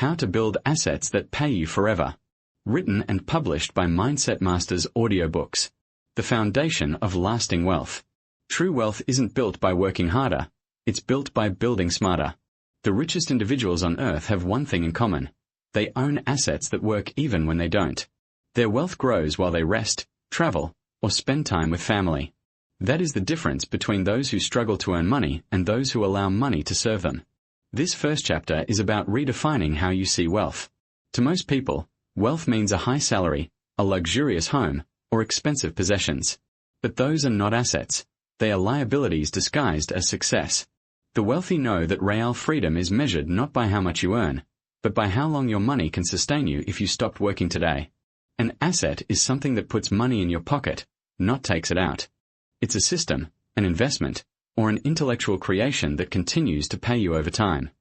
How to Build Assets That Pay You Forever. Written and published by Mindset Masters Audiobooks. The foundation of lasting wealth. True wealth isn't built by working harder, it's built by building smarter. The richest individuals on earth have one thing in common. They own assets that work even when they don't. Their wealth grows while they rest, travel, or spend time with family. That is the difference between those who struggle to earn money and those who allow money to serve them. This first chapter is about redefining how you see wealth. To most people, wealth means a high salary, a luxurious home, or expensive possessions. But those are not assets. They are liabilities disguised as success. The wealthy know that real freedom is measured not by how much you earn, but by how long your money can sustain you if you stopped working today. An asset is something that puts money in your pocket, not takes it out. It's a system, an investment, or an intellectual creation that continues to pay you over time.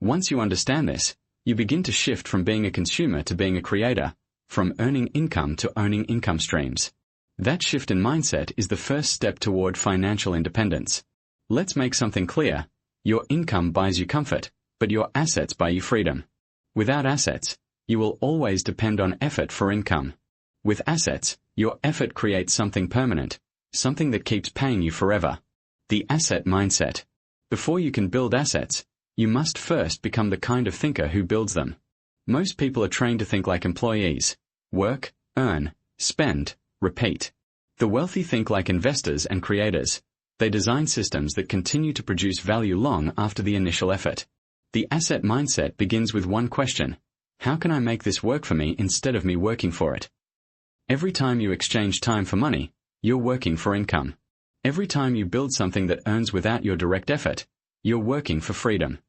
Once you understand this, you begin to shift from being a consumer to being a creator, from earning income to owning income streams. That shift in mindset is the first step toward financial independence. Let's make something clear. Your income buys you comfort, but your assets buy you freedom. Without assets, you will always depend on effort for income. With assets, your effort creates something permanent, something that keeps paying you forever. The asset mindset. Before you can build assets, you must first become the kind of thinker who builds them. Most people are trained to think like employees. Work, earn, spend, repeat. The wealthy think like investors and creators. They design systems that continue to produce value long after the initial effort. The asset mindset begins with one question. How can I make this work for me instead of me working for it? Every time you exchange time for money, you're working for income. Every time you build something that earns without your direct effort, you're working for freedom.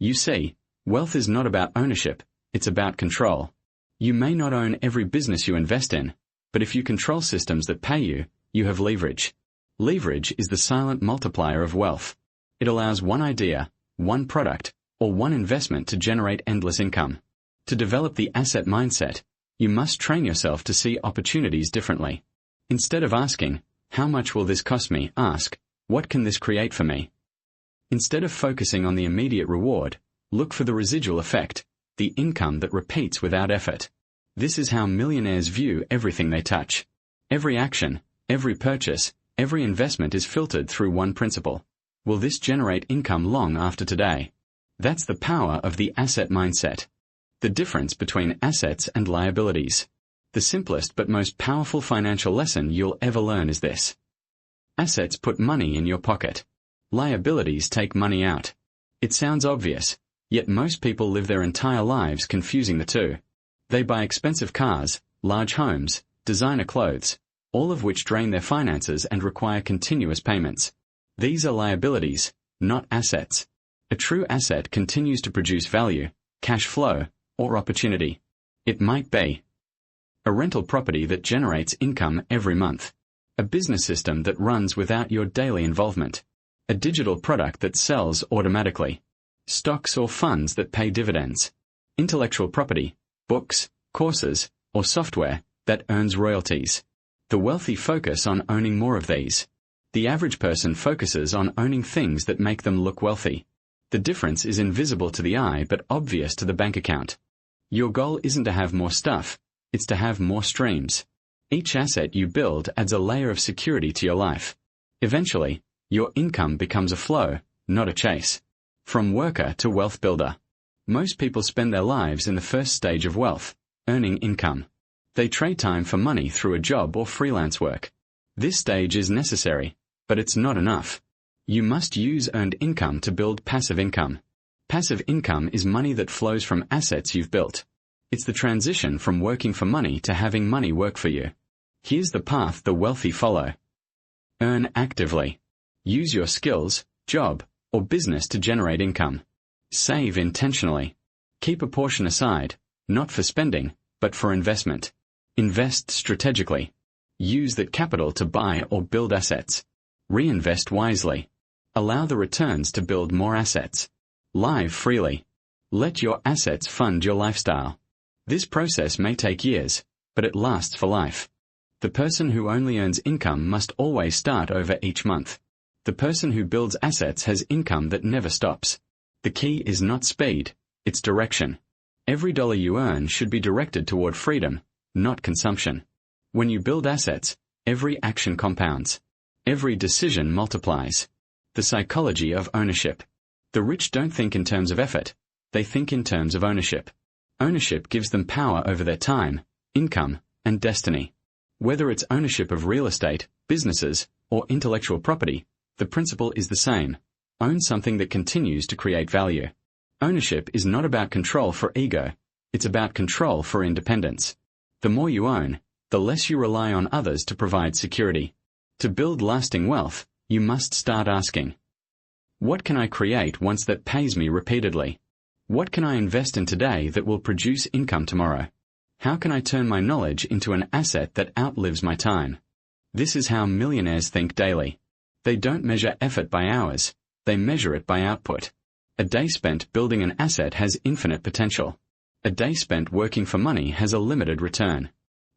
You see, wealth is not about ownership, it's about control. You may not own every business you invest in, but if you control systems that pay you, you have leverage. Leverage is the silent multiplier of wealth. It allows one idea, one product, or one investment to generate endless income. To develop the asset mindset, you must train yourself to see opportunities differently. Instead of asking, how much will this cost me? Ask, what can this create for me? Instead of focusing on the immediate reward, look for the residual effect, the income that repeats without effort. This is how millionaires view everything they touch. Every action, every purchase, every investment is filtered through one principle. Will this generate income long after today? That's the power of the asset mindset. The difference between assets and liabilities. The simplest but most powerful financial lesson you'll ever learn is this. Assets put money in your pocket. Liabilities take money out. It sounds obvious, yet most people live their entire lives confusing the two. They buy expensive cars, large homes, designer clothes, all of which drain their finances and require continuous payments. These are liabilities, not assets. A true asset continues to produce value, cash flow, or opportunity. It might be a rental property that generates income every month, a business system that runs without your daily involvement, a digital product that sells automatically, stocks or funds that pay dividends, intellectual property, books, courses, or software that earns royalties. The wealthy focus on owning more of these. The average person focuses on owning things that make them look wealthy. The difference is invisible to the eye but obvious to the bank account. Your goal isn't to have more stuff, it's to have more streams. Each asset you build adds a layer of security to your life. Eventually, your income becomes a flow, not a chase. From worker to wealth builder. Most people spend their lives in the first stage of wealth, earning income. They trade time for money through a job or freelance work. This stage is necessary, but it's not enough. You must use earned income to build passive income. Passive income is money that flows from assets you've built. It's the transition from working for money to having money work for you. Here's the path the wealthy follow. Earn actively. Use your skills, job, or business to generate income. Save intentionally. Keep a portion aside, not for spending, but for investment. Invest strategically. Use that capital to buy or build assets. Reinvest wisely. Allow the returns to build more assets. Live freely. Let your assets fund your lifestyle. This process may take years, but it lasts for life. The person who only earns income must always start over each month. The person who builds assets has income that never stops. The key is not speed, it's direction. Every dollar you earn should be directed toward freedom, not consumption. When you build assets, every action compounds. Every decision multiplies. The psychology of ownership. The rich don't think in terms of effort, they think in terms of ownership. Ownership gives them power over their time, income, and destiny. Whether it's ownership of real estate, businesses, or intellectual property, the principle is the same. Own something that continues to create value. Ownership is not about control for ego, it's about control for independence. The more you own, the less you rely on others to provide security. To build lasting wealth, you must start asking, what can I create once that pays me repeatedly? What can I invest in today that will produce income tomorrow? How can I turn my knowledge into an asset that outlives my time? This is how millionaires think daily. They don't measure effort by hours, they measure it by output. A day spent building an asset has infinite potential. A day spent working for money has a limited return.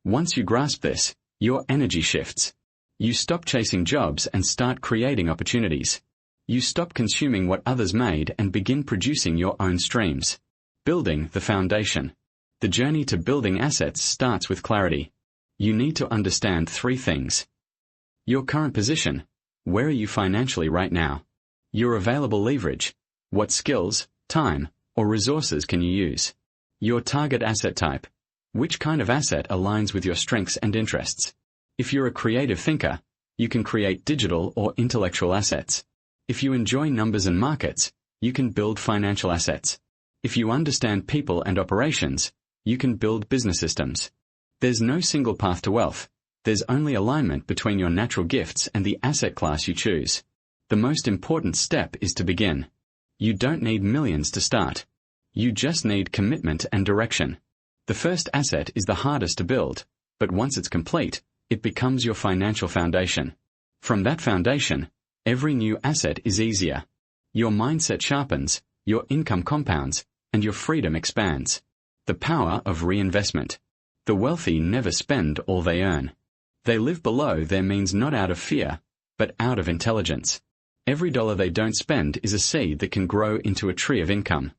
Once you grasp this, your energy shifts. You stop chasing jobs and start creating opportunities. You stop consuming what others made and begin producing your own streams. Building the foundation. The journey to building assets starts with clarity. You need to understand three things. Your current position. Where are you financially right now? Your available leverage. What skills, time, or resources can you use? Your target asset type. Which kind of asset aligns with your strengths and interests? If you're a creative thinker, you can create digital or intellectual assets. If you enjoy numbers and markets, you can build financial assets. If you understand people and operations, you can build business systems. There's no single path to wealth. There's only alignment between your natural gifts and the asset class you choose. The most important step is to begin. You don't need millions to start. You just need commitment and direction. The first asset is the hardest to build, but once it's complete, it becomes your financial foundation. From that foundation, every new asset is easier. Your mindset sharpens, your income compounds, and your freedom expands. The power of reinvestment. The wealthy never spend all they earn. They live below their means not out of fear, but out of intelligence. Every dollar they don't spend is a seed that can grow into a tree of income.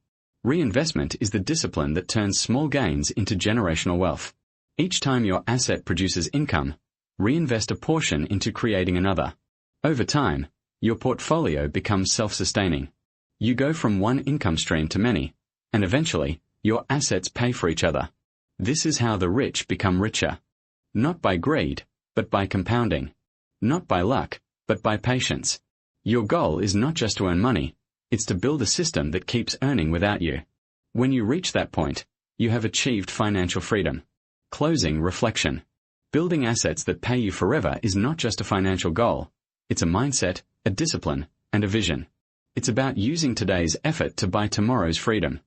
Reinvestment is the discipline that turns small gains into generational wealth. Each time your asset produces income, reinvest a portion into creating another. Over time, your portfolio becomes self-sustaining. You go from one income stream to many, and eventually, your assets pay for each other. This is how the rich become richer. Not by greed, but by compounding. Not by luck, but by patience. Your goal is not just to earn money, it's to build a system that keeps earning without you. When you reach that point, you have achieved financial freedom. Closing reflection. Building assets that pay you forever is not just a financial goal. It's a mindset, a discipline, and a vision. It's about using today's effort to buy tomorrow's freedom.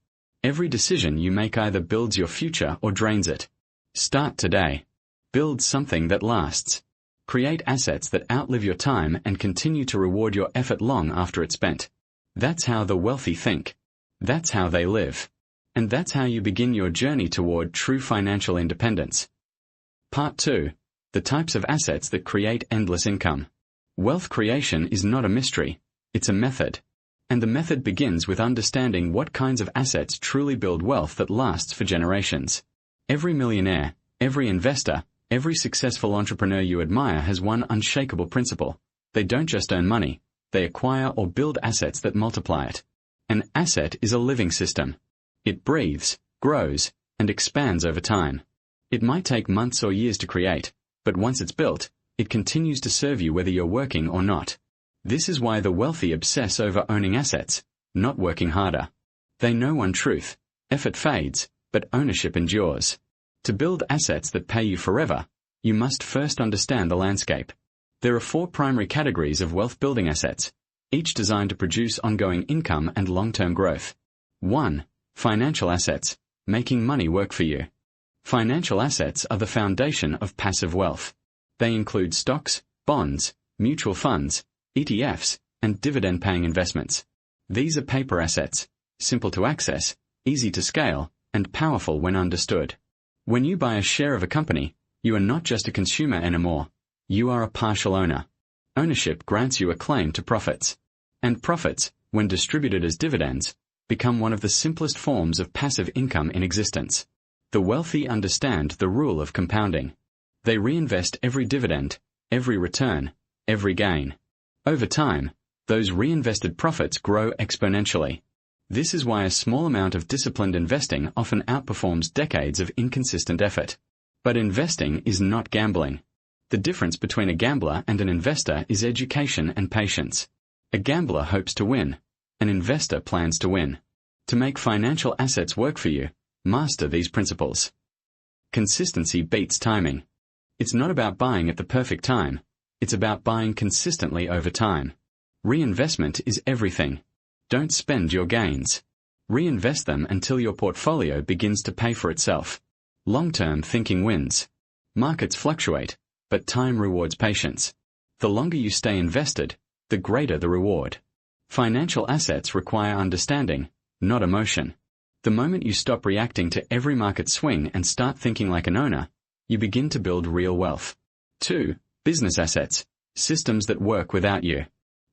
Every decision you make either builds your future or drains it. Start today. Build something that lasts. Create assets that outlive your time and continue to reward your effort long after it's spent. That's how the wealthy think. That's how they live. And that's how you begin your journey toward true financial independence. Part 2. The types of assets that create endless income. Wealth creation is not a mystery, it's a method. And the method begins with understanding what kinds of assets truly build wealth that lasts for generations. Every millionaire, every investor, every successful entrepreneur you admire has one unshakable principle. They don't just earn money, they acquire or build assets that multiply it. An asset is a living system. It breathes, grows, and expands over time. It might take months or years to create, but once it's built, it continues to serve you whether you're working or not. This is why the wealthy obsess over owning assets, not working harder. They know one truth: effort fades, but ownership endures. To build assets that pay you forever, you must first understand the landscape. There are 4 primary categories of wealth-building assets, each designed to produce ongoing income and long-term growth. 1. Financial assets, making money work for you. Financial assets are the foundation of passive wealth. They include stocks, bonds, mutual funds, ETFs, and dividend-paying investments. These are paper assets, simple to access, easy to scale, and powerful when understood. When you buy a share of a company, you are not just a consumer anymore. You are a partial owner. Ownership grants you a claim to profits. And profits, when distributed as dividends, become one of the simplest forms of passive income in existence. The wealthy understand the rule of compounding. They reinvest every dividend, every return, every gain. Over time, those reinvested profits grow exponentially. This is why a small amount of disciplined investing often outperforms decades of inconsistent effort. But investing is not gambling. The difference between a gambler and an investor is education and patience. A gambler hopes to win. An investor plans to win. To make financial assets work for you, master these principles. Consistency beats timing. It's not about buying at the perfect time. It's about buying consistently over time. Reinvestment is everything. Don't spend your gains. Reinvest them until your portfolio begins to pay for itself. Long-term thinking wins. Markets fluctuate, but time rewards patience. The longer you stay invested, the greater the reward. Financial assets require understanding, not emotion. The moment you stop reacting to every market swing and start thinking like an owner, you begin to build real wealth. 2. Business assets. Systems that work without you.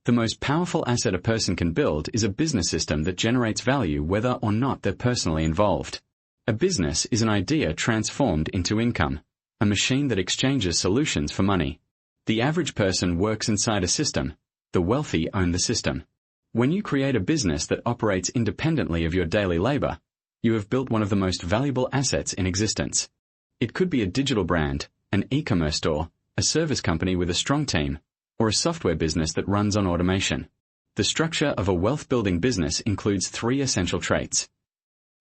The most powerful asset a person can build is a business system that generates value whether or not they're personally involved. A business is an idea transformed into income, a machine that exchanges solutions for money. The average person works inside a system. The wealthy own the system. When you create a business that operates independently of your daily labor, you have built one of the most valuable assets in existence. It could be a digital brand, an e-commerce store, a service company with a strong team, or a software business that runs on automation. The structure of a wealth-building business includes 3 essential traits.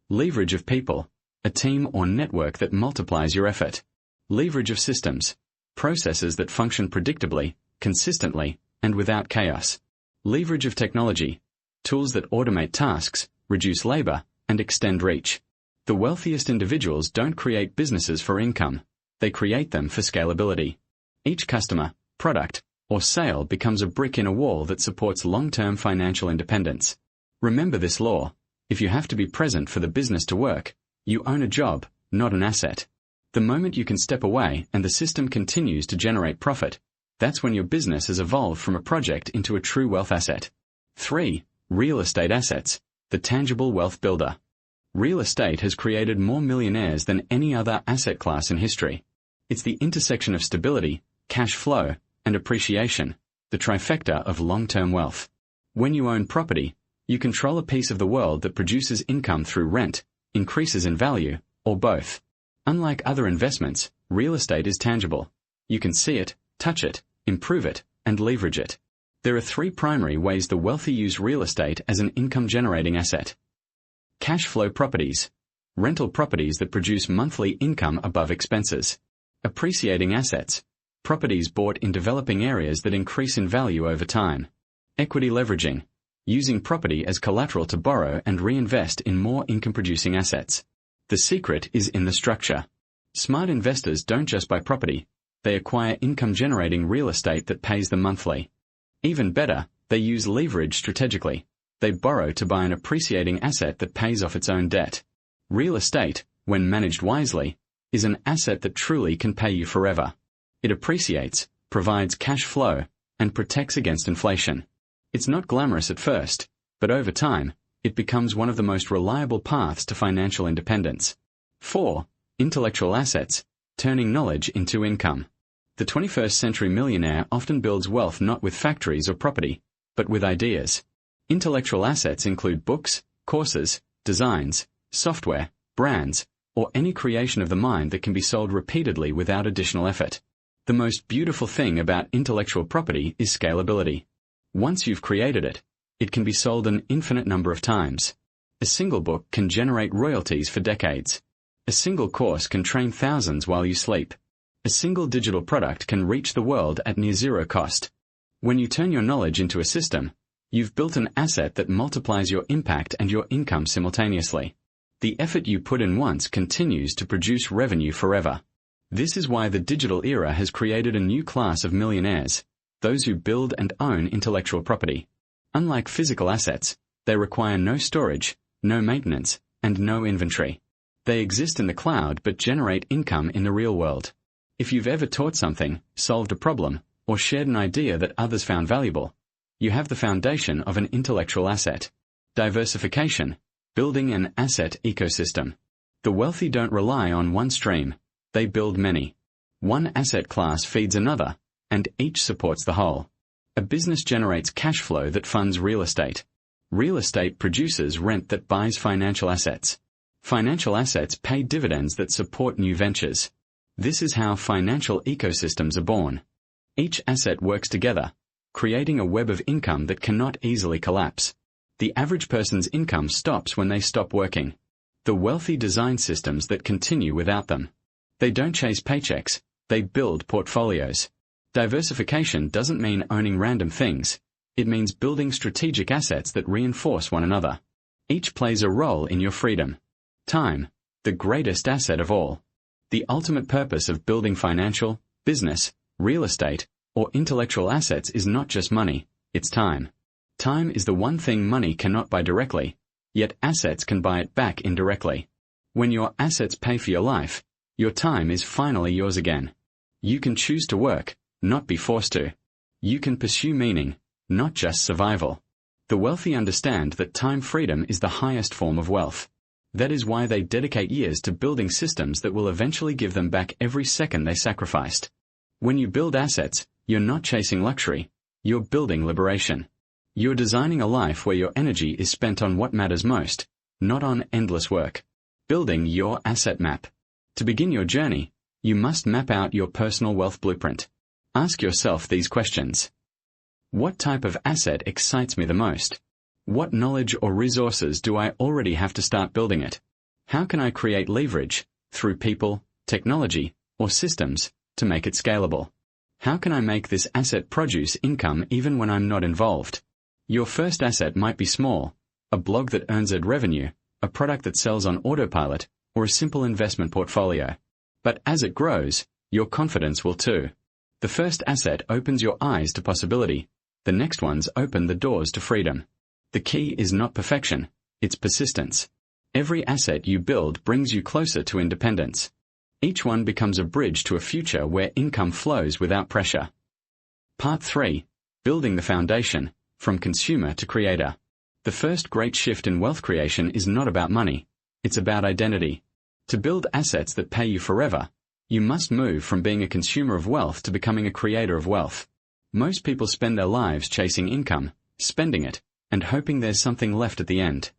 Leverage of people, a team or network that multiplies your effort. Leverage of systems, processes that function predictably, consistently, and without chaos. Leverage of technology, tools that automate tasks, reduce labor, and extend reach. The wealthiest individuals don't create businesses for income. They create them for scalability. Each customer, product, or sale becomes a brick in a wall that supports long-term financial independence. Remember this law: if you have to be present for the business to work, you own a job, not an asset. The moment you can step away and the system continues to generate profit, that's when your business has evolved from a project into a true wealth asset. 3. Real estate assets, the tangible wealth builder. Real estate has created more millionaires than any other asset class in history. It's the intersection of stability, cash flow, and appreciation, the trifecta of long-term wealth. When you own property, you control a piece of the world that produces income through rent, increases in value, or both. Unlike other investments, real estate is tangible. You can see it, touch it, improve it, and leverage it. There are 3 primary ways the wealthy use real estate as an income-generating asset. Cash flow properties. Rental properties that produce monthly income above expenses. Appreciating assets. Properties bought in developing areas that increase in value over time. Equity leveraging. Using property as collateral to borrow and reinvest in more income-producing assets. The secret is in the structure. Smart investors don't just buy property. They acquire income-generating real estate that pays them monthly. Even better, they use leverage strategically. They borrow to buy an appreciating asset that pays off its own debt. Real estate, when managed wisely, is an asset that truly can pay you forever. It appreciates, provides cash flow, and protects against inflation. It's not glamorous at first, but over time, it becomes one of the most reliable paths to financial independence. 4. Intellectual assets, turning knowledge into income. The 21st century millionaire often builds wealth not with factories or property, but with ideas. Intellectual assets include books, courses, designs, software, brands, or any creation of the mind that can be sold repeatedly without additional effort. The most beautiful thing about intellectual property is scalability. Once you've created it, it can be sold an infinite number of times. A single book can generate royalties for decades. A single course can train thousands while you sleep. A single digital product can reach the world at near zero cost. When you turn your knowledge into a system, you've built an asset that multiplies your impact and your income simultaneously. The effort you put in once continues to produce revenue forever. This is why the digital era has created a new class of millionaires, those who build and own intellectual property. Unlike physical assets, they require no storage, no maintenance, and no inventory. They exist in the cloud but generate income in the real world. If you've ever taught something, solved a problem, or shared an idea that others found valuable, you have the foundation of an intellectual asset. Diversification, building an asset ecosystem. The wealthy don't rely on one stream, they build many. One asset class feeds another, and each supports the whole. A business generates cash flow that funds real estate. Real estate produces rent that buys financial assets. Financial assets pay dividends that support new ventures. This is how financial ecosystems are born. Each asset works together, creating a web of income that cannot easily collapse. The average person's income stops when they stop working. The wealthy design systems that continue without them. They don't chase paychecks, they build portfolios. Diversification doesn't mean owning random things, it means building strategic assets that reinforce one another. Each plays a role in your freedom. Time, the greatest asset of all. The ultimate purpose of building financial, business, real estate, or intellectual assets is not just money, it's time. Time is the one thing money cannot buy directly, yet assets can buy it back indirectly. When your assets pay for your life, your time is finally yours again. You can choose to work, not be forced to. You can pursue meaning, not just survival. The wealthy understand that time freedom is the highest form of wealth. That is why they dedicate years to building systems that will eventually give them back every second they sacrificed. When you build assets, you're not chasing luxury, you're building liberation. You're designing a life where your energy is spent on what matters most, not on endless work. Building your asset map. To begin your journey, you must map out your personal wealth blueprint. Ask yourself these questions. What type of asset excites me the most? What knowledge or resources do I already have to start building it? How can I create leverage, through people, technology, or systems, to make it scalable? How can I make this asset produce income even when I'm not involved? Your first asset might be small, a blog that earns ad revenue, a product that sells on autopilot, or a simple investment portfolio. But as it grows, your confidence will too. The first asset opens your eyes to possibility, the next ones open the doors to freedom. The key is not perfection, it's persistence. Every asset you build brings you closer to independence. Each one becomes a bridge to a future where income flows without pressure. Part 3. Building the foundation, from consumer to creator. The first great shift in wealth creation is not about money, it's about identity. To build assets that pay you forever, you must move from being a consumer of wealth to becoming a creator of wealth. Most people spend their lives chasing income, spending it, and hoping there's something left at the end.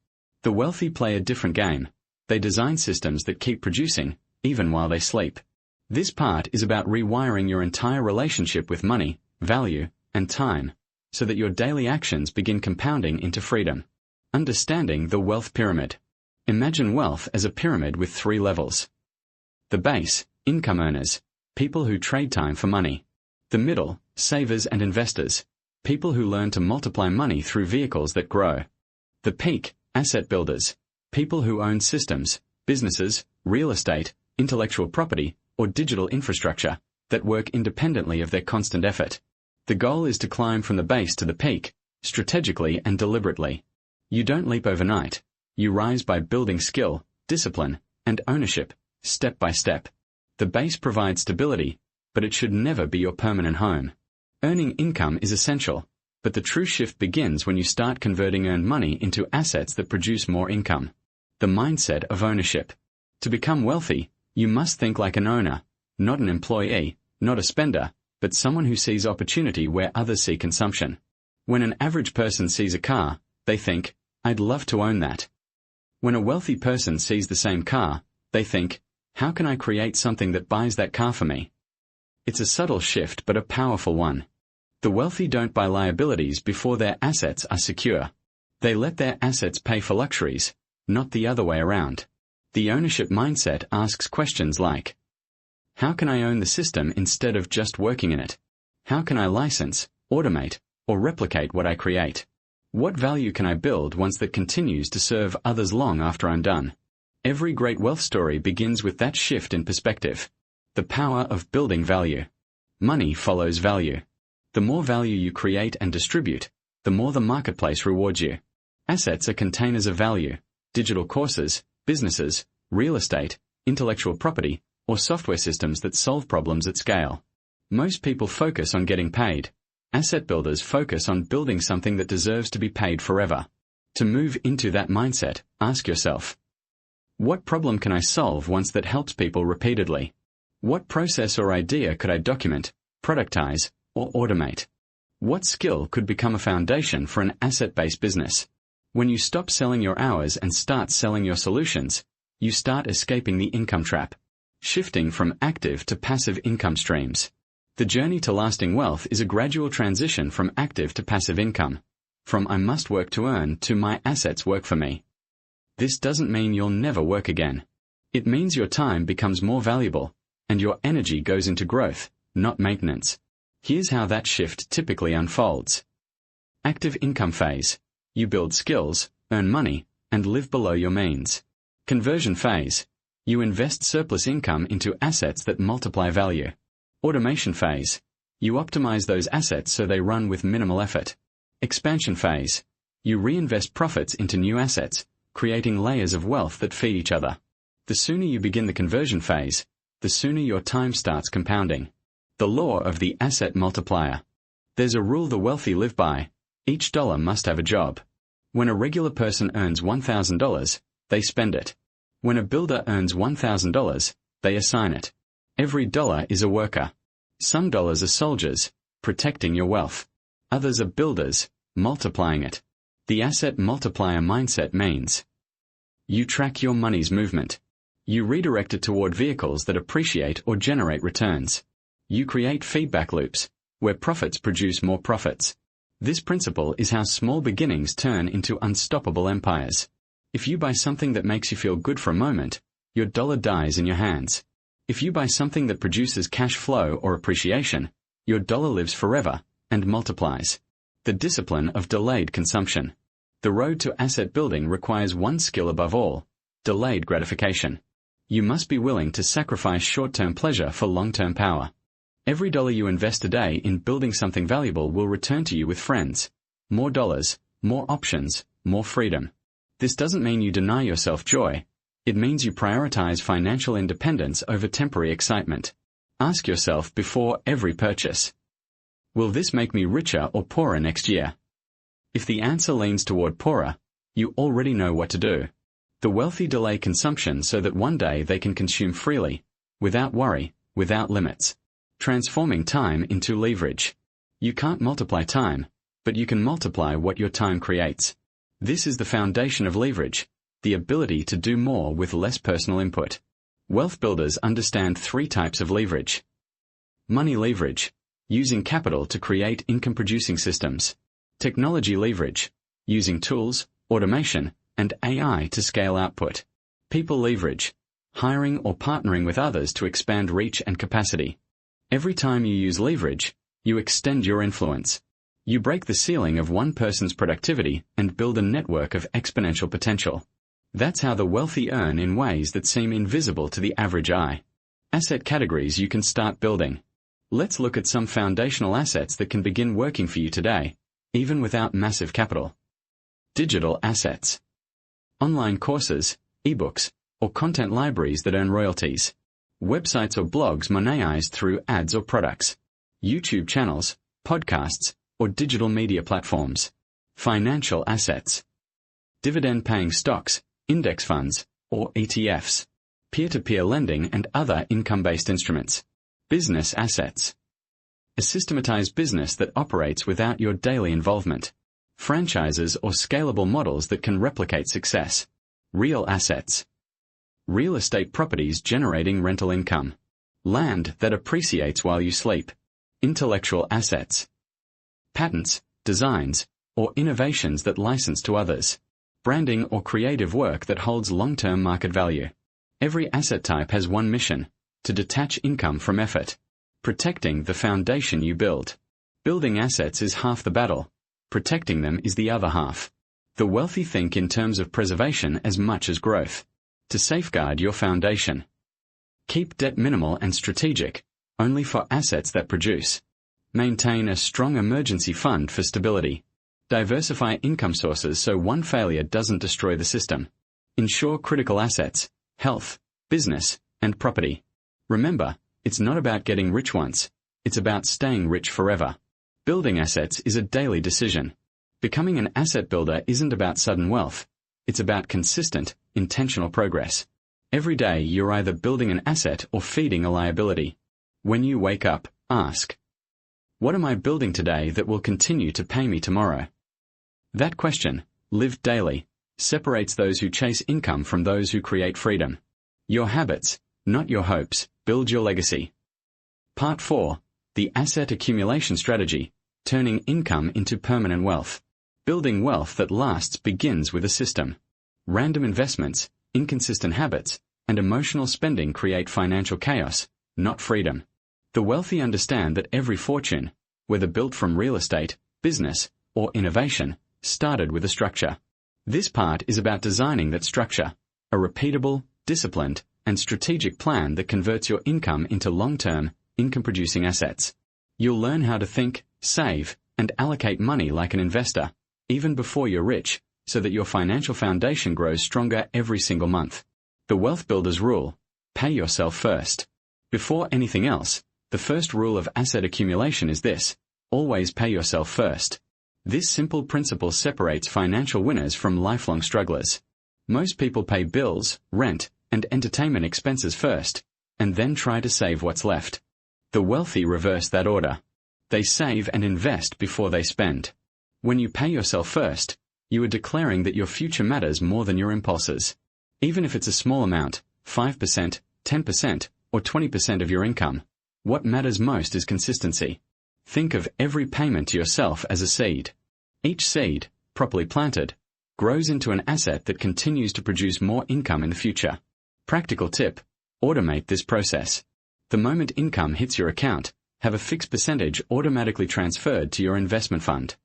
The wealthy play a different game. They design systems that keep producing, even while they sleep. This part is about rewiring your entire relationship with money, value, and time, so that your daily actions begin compounding into freedom. Understanding the wealth pyramid. Imagine wealth as a pyramid with 3 levels. The base, income earners, people who trade time for money. The middle, savers and investors, people who learn to multiply money through vehicles that grow. The peak, asset builders, people who own systems, businesses, real estate, intellectual property, or digital infrastructure, that work independently of their constant effort. The goal is to climb from the base to the peak, strategically and deliberately. You don't leap overnight. You rise by building skill, discipline, and ownership, step by step. The base provides stability, but it should never be your permanent home. Earning income is essential, but the true shift begins when you start converting earned money into assets that produce more income. The mindset of ownership. To become wealthy, you must think like an owner, not an employee, not a spender, but someone who sees opportunity where others see consumption. When an average person sees a car, they think, I'd love to own that. When a wealthy person sees the same car, they think, how can I create something that buys that car for me? It's a subtle shift but a powerful one. The wealthy don't buy liabilities before their assets are secure. They let their assets pay for luxuries, not the other way around. The ownership mindset asks questions like, how can I own the system instead of just working in it? How can I license, automate, or replicate what I create? What value can I build once that continues to serve others long after I'm done? Every great wealth story begins with that shift in perspective. The power of building value. Money follows value. The more value you create and distribute, the more the marketplace rewards you. Assets are containers of value, digital courses, businesses, real estate, intellectual property, or software systems that solve problems at scale. Most people focus on getting paid. Asset builders focus on building something that deserves to be paid forever. To move into that mindset, ask yourself, what problem can I solve once that helps people repeatedly? What process or idea could I document, productize, or automate? What skill could become a foundation for an asset-based business? When you stop selling your hours and start selling your solutions, you start escaping the income trap, shifting from active to passive income streams. The journey to lasting wealth is a gradual transition from active to passive income, from I must work to earn to my assets work for me. This doesn't mean you'll never work again. It means your time becomes more valuable, and your energy goes into growth, not maintenance. Here's how that shift typically unfolds. Active income phase. You build skills, earn money, and live below your means. Conversion phase. You invest surplus income into assets that multiply value. Automation phase. You optimize those assets so they run with minimal effort. Expansion phase. You reinvest profits into new assets, creating layers of wealth that feed each other. The sooner you begin the conversion phase, the sooner your time starts compounding. The law of the asset multiplier. There's a rule the wealthy live by: each dollar must have a job. When a regular person earns $1,000, they spend it. When a builder earns $1,000, they assign it. Every dollar is a worker. Some dollars are soldiers, protecting your wealth. Others are builders, multiplying it. The asset multiplier mindset means you track your money's movement. You redirect it toward vehicles that appreciate or generate returns. You create feedback loops, where profits produce more profits. This principle is how small beginnings turn into unstoppable empires. If you buy something that makes you feel good for a moment, your dollar dies in your hands. If you buy something that produces cash flow or appreciation, your dollar lives forever and multiplies. The discipline of delayed consumption. The road to asset building requires one skill above all: delayed gratification. You must be willing to sacrifice short-term pleasure for long-term power. Every dollar you invest today in building something valuable will return to you with friends. More dollars, more options, more freedom. This doesn't mean you deny yourself joy. It means you prioritize financial independence over temporary excitement. Ask yourself before every purchase, will this make me richer or poorer next year? If the answer leans toward poorer, you already know what to do. The wealthy delay consumption so that one day they can consume freely, without worry, without limits. Transforming time into leverage. You can't multiply time, but you can multiply what your time creates. This is the foundation of leverage, the ability to do more with less personal input. Wealth builders understand three types of leverage. Money leverage, using capital to create income-producing systems. Technology leverage, using tools, automation, and AI to scale output. People leverage, hiring or partnering with others to expand reach and capacity. Every time you use leverage, you extend your influence. You break the ceiling of one person's productivity and build a network of exponential potential. That's how the wealthy earn in ways that seem invisible to the average eye. Asset categories you can start building. Let's look at some foundational assets that can begin working for you today, even without massive capital. Digital assets. Online courses, ebooks, or content libraries that earn royalties. Websites or blogs monetized through ads or products. YouTube channels, podcasts, or digital media platforms. Financial assets. Dividend-paying stocks, index funds, or ETFs. Peer-to-peer lending and other income-based instruments. Business assets. A systematized business that operates without your daily involvement. Franchises or scalable models that can replicate success. Real assets. Real estate properties generating rental income. Land that appreciates while you sleep. Intellectual assets. Patents, designs, or innovations that license to others. Branding or creative work that holds long-term market value. Every asset type has one mission: to detach income from effort. Protecting the foundation you build. Building assets is half the battle. Protecting them is the other half. The wealthy think in terms of preservation as much as growth. To safeguard your foundation. Keep debt minimal and strategic, only for assets that produce. Maintain a strong emergency fund for stability. Diversify income sources so one failure doesn't destroy the system. Ensure critical assets, health, business, and property. Remember, it's not about getting rich once, it's about staying rich forever. Building assets is a daily decision. Becoming an asset builder isn't about sudden wealth. It's about consistent, intentional progress. Every day you're either building an asset or feeding a liability. When you wake up, ask, what am I building today that will continue to pay me tomorrow? That question, lived daily, separates those who chase income from those who create freedom. Your habits, not your hopes, build your legacy. Part 4. The Asset Accumulation Strategy, Turning Income into Permanent Wealth. Building wealth that lasts begins with a system. Random investments, inconsistent habits, and emotional spending create financial chaos, not freedom. The wealthy understand that every fortune, whether built from real estate, business, or innovation, started with a structure. This part is about designing that structure, a repeatable, disciplined, and strategic plan that converts your income into long-term, income-producing assets. You'll learn how to think, save, and allocate money like an investor, even before you're rich, so that your financial foundation grows stronger every single month. The Wealth Builder's Rule: pay yourself first. Before anything else, the first rule of asset accumulation is this: always pay yourself first. This simple principle separates financial winners from lifelong strugglers. Most people pay bills, rent, and entertainment expenses first, and then try to save what's left. The wealthy reverse that order. They save and invest before they spend. When you pay yourself first, you are declaring that your future matters more than your impulses. Even if it's a small amount, 5%, 10%, or 20% of your income, what matters most is consistency. Think of every payment to yourself as a seed. Each seed, properly planted, grows into an asset that continues to produce more income in the future. Practical tip: automate this process. The moment income hits your account, have a fixed percentage automatically transferred to your investment fund.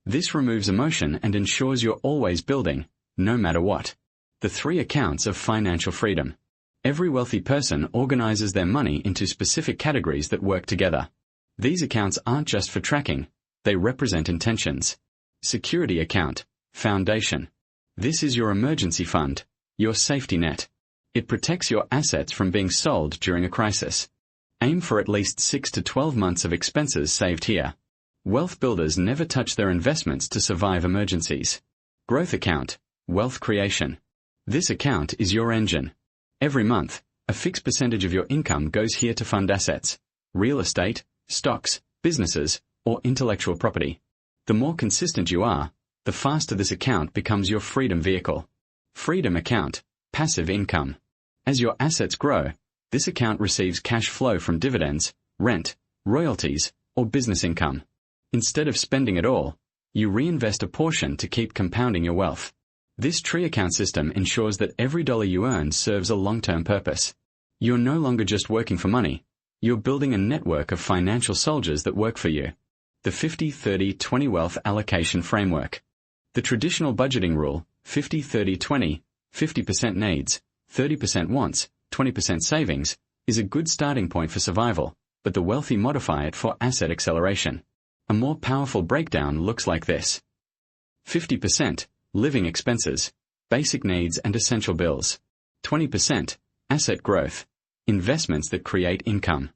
This removes emotion and ensures you're always building, no matter what. The 3 accounts of financial freedom. Every wealthy person organizes their money into specific categories that work together. These accounts aren't just for tracking, they represent intentions. Security account, foundation. This is your emergency fund, your safety net. It protects your assets from being sold during a crisis. Aim for at least 6 to 12 months of expenses saved here. Wealth builders never touch their investments to survive emergencies. Growth account, wealth creation. This account is your engine. Every month, a fixed percentage of your income goes here to fund assets, real estate, stocks, businesses, or intellectual property. The more consistent you are, the faster this account becomes your freedom vehicle. Freedom account, passive income. As your assets grow, this account receives cash flow from dividends, rent, royalties, or business income. Instead of spending it all, you reinvest a portion to keep compounding your wealth. This tree account system ensures that every dollar you earn serves a long-term purpose. You're no longer just working for money. You're building a network of financial soldiers that work for you. The 50-30-20 Wealth Allocation Framework. The traditional budgeting rule, 50-30-20, 50% needs, 30% wants, 20% savings, is a good starting point for survival, but the wealthy modify it for asset acceleration. A more powerful breakdown looks like this. 50%, living expenses, basic needs and essential bills. 20%, asset growth, investments that create income.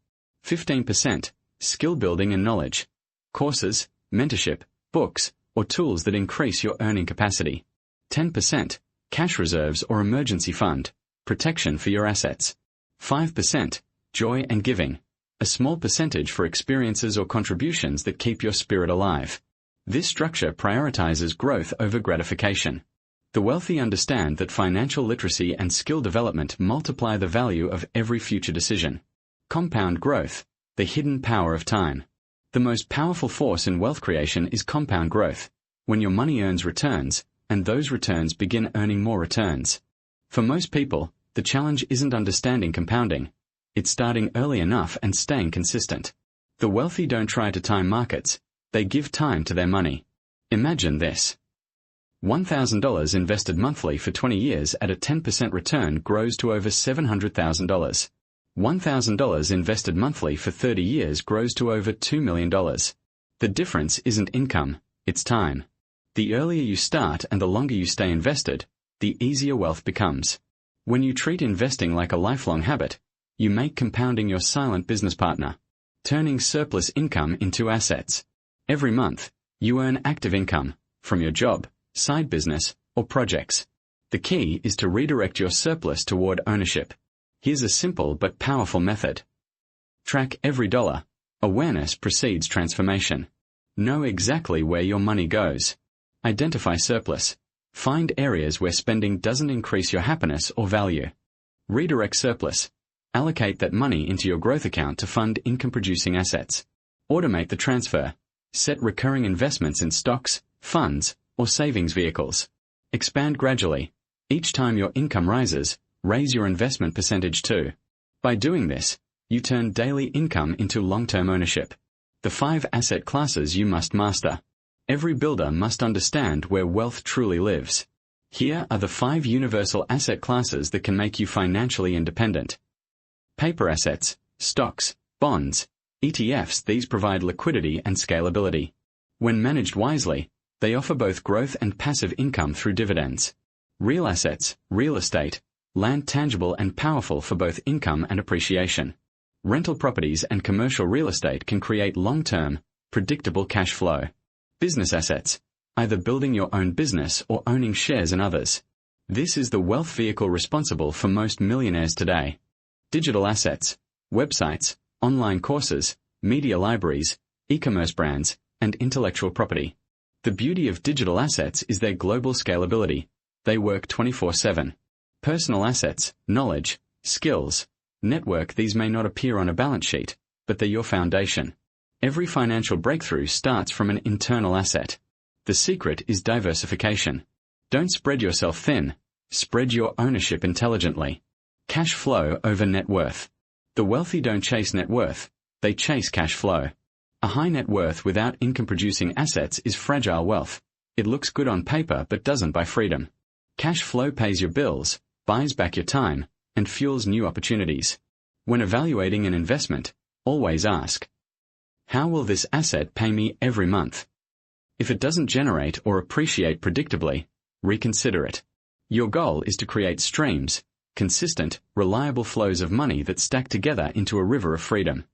15%, skill building and knowledge, courses, mentorship, books, or tools that increase your earning capacity. 10%, cash reserves or emergency fund, protection for your assets. 5%, joy and giving, a small percentage for experiences or contributions that keep your spirit alive. This structure prioritizes growth over gratification. The wealthy understand that financial literacy and skill development multiply the value of every future decision. Compound growth, the hidden power of time. The most powerful force in wealth creation is compound growth, when your money earns returns, and those returns begin earning more returns. For most people, the challenge isn't understanding compounding. It's starting early enough and staying consistent. The wealthy don't try to time markets, they give time to their money. Imagine this. $1,000 invested monthly for 20 years at a 10% return grows to over $700,000. $1,000 invested monthly for 30 years grows to over $2 million. The difference isn't income, it's time. The earlier you start and the longer you stay invested, the easier wealth becomes. When you treat investing like a lifelong habit, you make compounding your silent business partner, turning surplus income into assets. Every month, You earn active income from your job, side business, or projects. The key is to redirect your surplus toward ownership. Here's a simple but powerful method. Track every dollar. Awareness precedes transformation. Know exactly where your money goes. Identify surplus. Find areas where spending doesn't increase your happiness or value. Redirect surplus. Allocate that money into your growth account to fund income-producing assets. Automate the transfer. Set recurring investments in stocks, funds, or savings vehicles. Expand gradually. Each time your income rises, raise your investment percentage too. By doing this, you turn daily income into long-term ownership. The 5 asset classes you must master. Every builder must understand where wealth truly lives. Here are the 5 universal asset classes that can make you financially independent. Paper assets, stocks, bonds, ETFs. These provide liquidity and scalability. When managed wisely, they offer both growth and passive income through dividends. Real assets, real estate, land tangible and powerful for both income and appreciation. Rental properties and commercial real estate can create long-term, predictable cash flow. Business assets, either building your own business or owning shares in others. This is the wealth vehicle responsible for most millionaires today. Digital assets, websites, online courses, media libraries, e-commerce brands, and intellectual property. The beauty of digital assets is their global scalability. They work 24/7. Personal assets, knowledge, skills, network. These may not appear on a balance sheet, but they're your foundation. Every financial breakthrough starts from an internal asset. The secret is diversification. Don't spread yourself thin. Spread your ownership intelligently. Cash flow over net worth. The wealthy don't chase net worth, they chase cash flow. A high net worth without income-producing assets is fragile wealth. It looks good on paper but doesn't buy freedom. Cash flow pays your bills, buys back your time, and fuels new opportunities. When evaluating an investment, always ask, how will this asset pay me every month? If it doesn't generate or appreciate predictably, reconsider it. Your goal is to create streams, consistent, reliable flows of money that stack together into a river of freedom.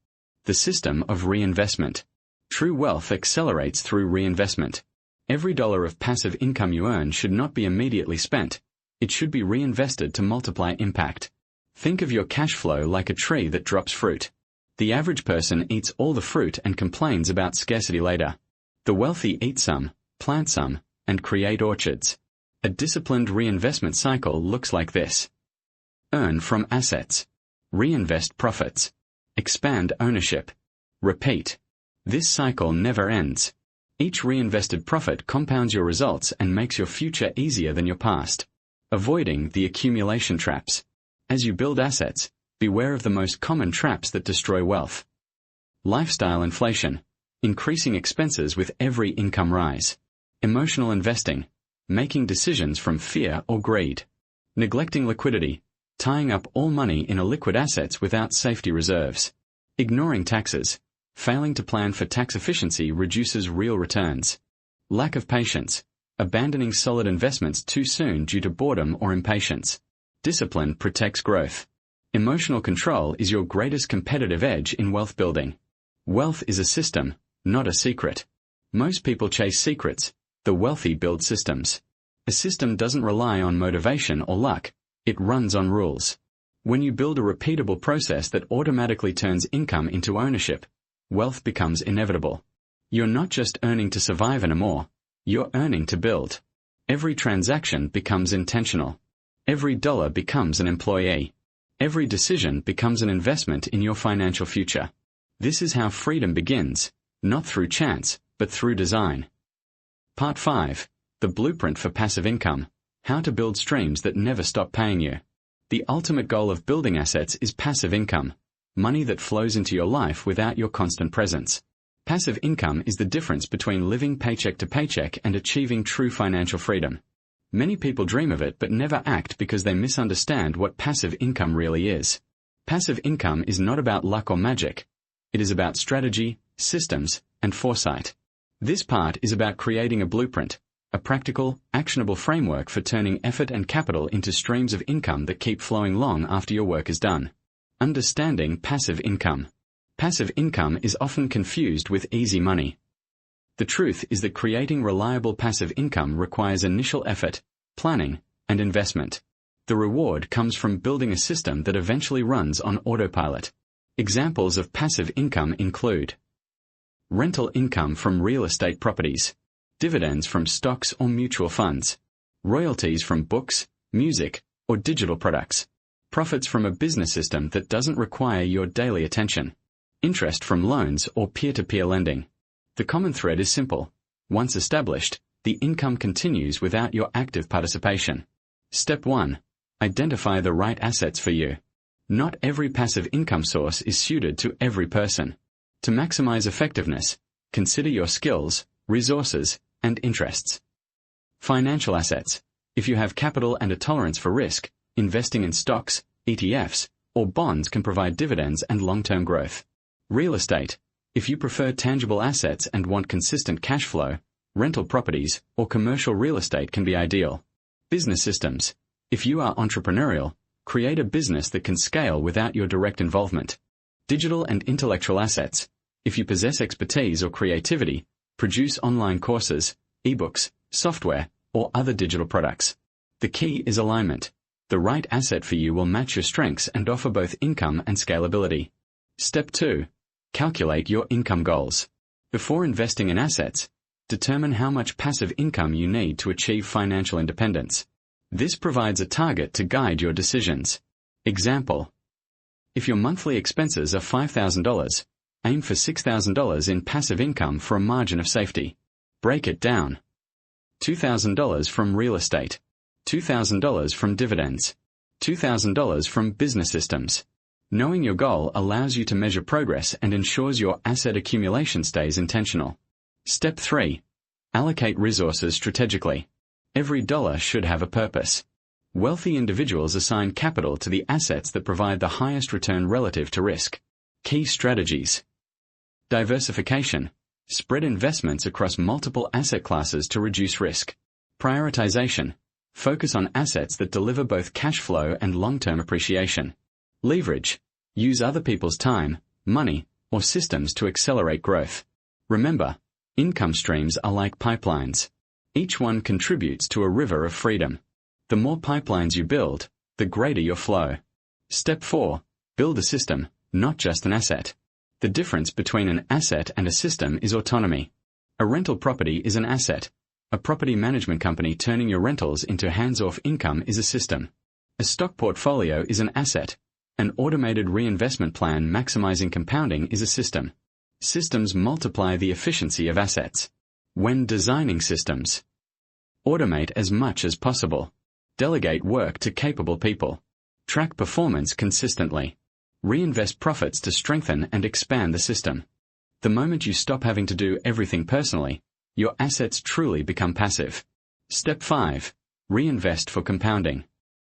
The system of reinvestment. True wealth accelerates through reinvestment. Every dollar of passive income you earn should not be immediately spent. It should be reinvested to multiply impact. Think of your cash flow like a tree that drops fruit. The average person eats all the fruit and complains about scarcity later. The wealthy eat some, plant some, and create orchards. A disciplined reinvestment cycle looks like this. Earn from assets. Reinvest profits. Expand ownership. Repeat. This cycle never ends. Each reinvested profit compounds your results and makes your future easier than your past. Avoiding the accumulation traps. As you build assets, beware of the most common traps that destroy wealth. Lifestyle inflation. Increasing expenses with every income rise. Emotional investing. Making decisions from fear or greed. Neglecting liquidity. Tying up all money in illiquid assets without safety reserves. Ignoring taxes. Failing to plan for tax efficiency reduces real returns. Lack of patience. Abandoning solid investments too soon due to boredom or impatience. Discipline protects growth. Emotional control is your greatest competitive edge in wealth building. Wealth is a system, not a secret. Most people chase secrets. The wealthy build systems. A system doesn't rely on motivation or luck. It runs on rules. When you build a repeatable process that automatically turns income into ownership, wealth becomes inevitable. You're not just earning to survive anymore. You're earning to build. Every transaction becomes intentional. Every dollar becomes an employee. Every decision becomes an investment in your financial future. This is how freedom begins, not through chance, but through design. Part 5. The Blueprint for Passive Income. How to build streams that never stop paying you. The ultimate goal of building assets is passive income, money that flows into your life without your constant presence. Passive income is the difference between living paycheck to paycheck and achieving true financial freedom. Many people dream of it but never act because they misunderstand what passive income really is. Passive income is not about luck or magic. It is about strategy, systems, and foresight. This part is about creating a blueprint, a practical, actionable framework for turning effort and capital into streams of income that keep flowing long after your work is done. Understanding passive income. Passive income is often confused with easy money. The truth is that creating reliable passive income requires initial effort, planning, and investment. The reward comes from building a system that eventually runs on autopilot. Examples of passive income include rental income from real estate properties, dividends from stocks or mutual funds, royalties from books, music, or digital products, profits from a business system that doesn't require your daily attention, interest from loans or peer-to-peer lending. The common thread is simple. Once established, the income continues without your active participation. Step 1. Identify the right assets for you. Not every passive income source is suited to every person. To maximize effectiveness, consider your skills, resources, and interests. Financial assets. If you have capital and a tolerance for risk, investing in stocks, ETFs, or bonds can provide dividends and long-term growth. Real estate. If you prefer tangible assets and want consistent cash flow, rental properties or commercial real estate can be ideal. Business systems. If you are entrepreneurial, create a business that can scale without your direct involvement. Digital and intellectual assets. If you possess expertise or creativity, produce online courses, ebooks, software, or other digital products. The key is alignment. The right asset for you will match your strengths and offer both income and scalability. Step 2. Calculate your income goals. Before investing in assets, determine how much passive income you need to achieve financial independence. This provides a target to guide your decisions. Example: if your monthly expenses are $5,000, aim for $6,000 in passive income for a margin of safety. Break it down. $2,000 from real estate, $2,000 from dividends, $2,000 from business systems. Knowing your goal allows you to measure progress and ensures your asset accumulation stays intentional. Step 3. Allocate resources strategically. Every dollar should have a purpose. Wealthy individuals assign capital to the assets that provide the highest return relative to risk. Key strategies. Diversification. Spread investments across multiple asset classes to reduce risk. Prioritization. Focus on assets that deliver both cash flow and long-term appreciation. Leverage. Use other people's time, money, or systems to accelerate growth. Remember, income streams are like pipelines. Each one contributes to a river of freedom. The more pipelines you build, the greater your flow. Step 4. Build a system, not just an asset. The difference between an asset and a system is autonomy. A rental property is an asset. A property management company turning your rentals into hands-off income is a system. A stock portfolio is an asset. An automated reinvestment plan maximizing compounding is a system. Systems multiply the efficiency of assets. When designing systems, automate as much as possible. Delegate work to capable people. Track performance consistently. Reinvest profits to strengthen and expand the system. The moment you stop having to do everything personally, your assets truly become passive. Step 5. Reinvest for compounding.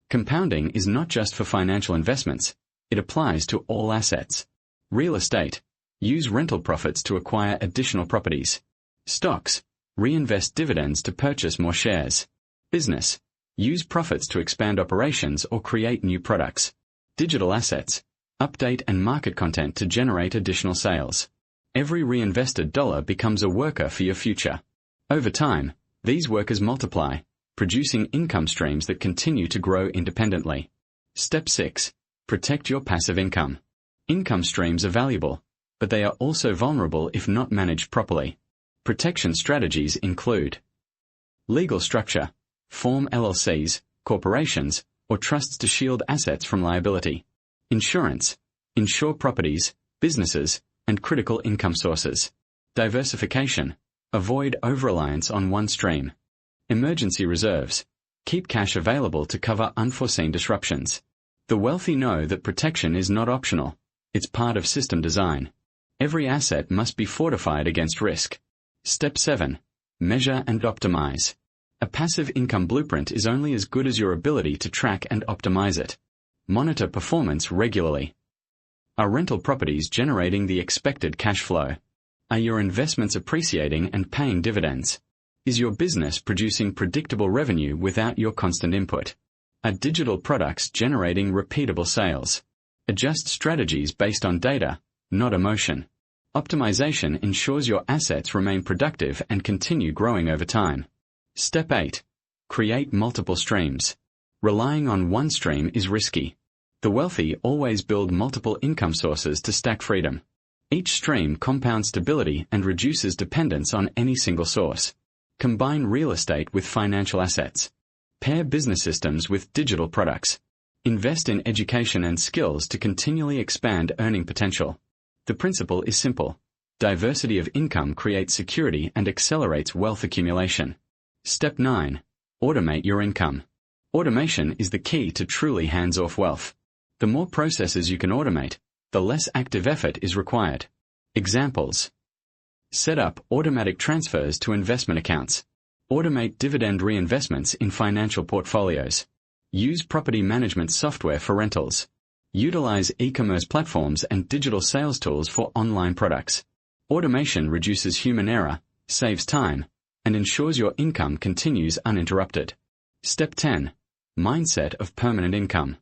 Compounding is not just for financial investments, it applies to all assets. Real estate. Use rental profits to acquire additional properties. Stocks. Reinvest dividends to purchase more shares. Business. Use profits to expand operations or create new products. Digital assets. Update and market content to generate additional sales. Every reinvested dollar becomes a worker for your future. Over time, these workers multiply, producing income streams that continue to grow independently. Step 6. Protect your passive income. Income streams are valuable, but they are also vulnerable if not managed properly. Protection strategies include legal structure. Form LLCs, corporations, or trusts to shield assets from liability. Insurance. Insure properties, businesses, and critical income sources. Diversification. Avoid over-reliance on one stream. Emergency reserves. Keep cash available to cover unforeseen disruptions. The wealthy know that protection is not optional. It's part of system design. Every asset must be fortified against risk. Step 7. Measure and optimize. A passive income blueprint is only as good as your ability to track and optimize it. Monitor performance regularly. Are rental properties generating the expected cash flow? Are your investments appreciating and paying dividends? Is your business producing predictable revenue without your constant input? Are digital products generating repeatable sales? Adjust strategies based on data, not emotion. Optimization ensures your assets remain productive and continue growing over time. Step 8. Create multiple streams. Relying on one stream is risky. The wealthy always build multiple income sources to stack freedom. Each stream compounds stability and reduces dependence on any single source. Combine real estate with financial assets. Pair business systems with digital products. Invest in education and skills to continually expand earning potential. The principle is simple. Diversity of income creates security and accelerates wealth accumulation. Step 9. Automate your income. Automation is the key to truly hands-off wealth. The more processes you can automate, the less active effort is required. Examples. Set up automatic transfers to investment accounts. Automate dividend reinvestments in financial portfolios. Use property management software for rentals. Utilize e-commerce platforms and digital sales tools for online products. Automation reduces human error, saves time, and ensures your income continues uninterrupted. Step 10. Mindset of permanent income.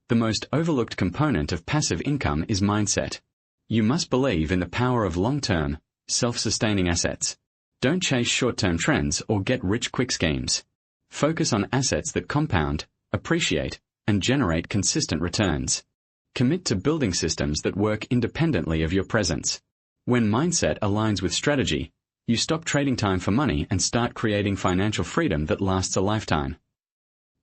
The most overlooked component of passive income is mindset. You must believe in the power of long-term, self-sustaining assets. Don't chase short-term trends or get-rich-quick schemes. Focus on assets that compound, appreciate, and generate consistent returns. Commit to building systems that work independently of your presence. When mindset aligns with strategy, you stop trading time for money and start creating financial freedom that lasts a lifetime.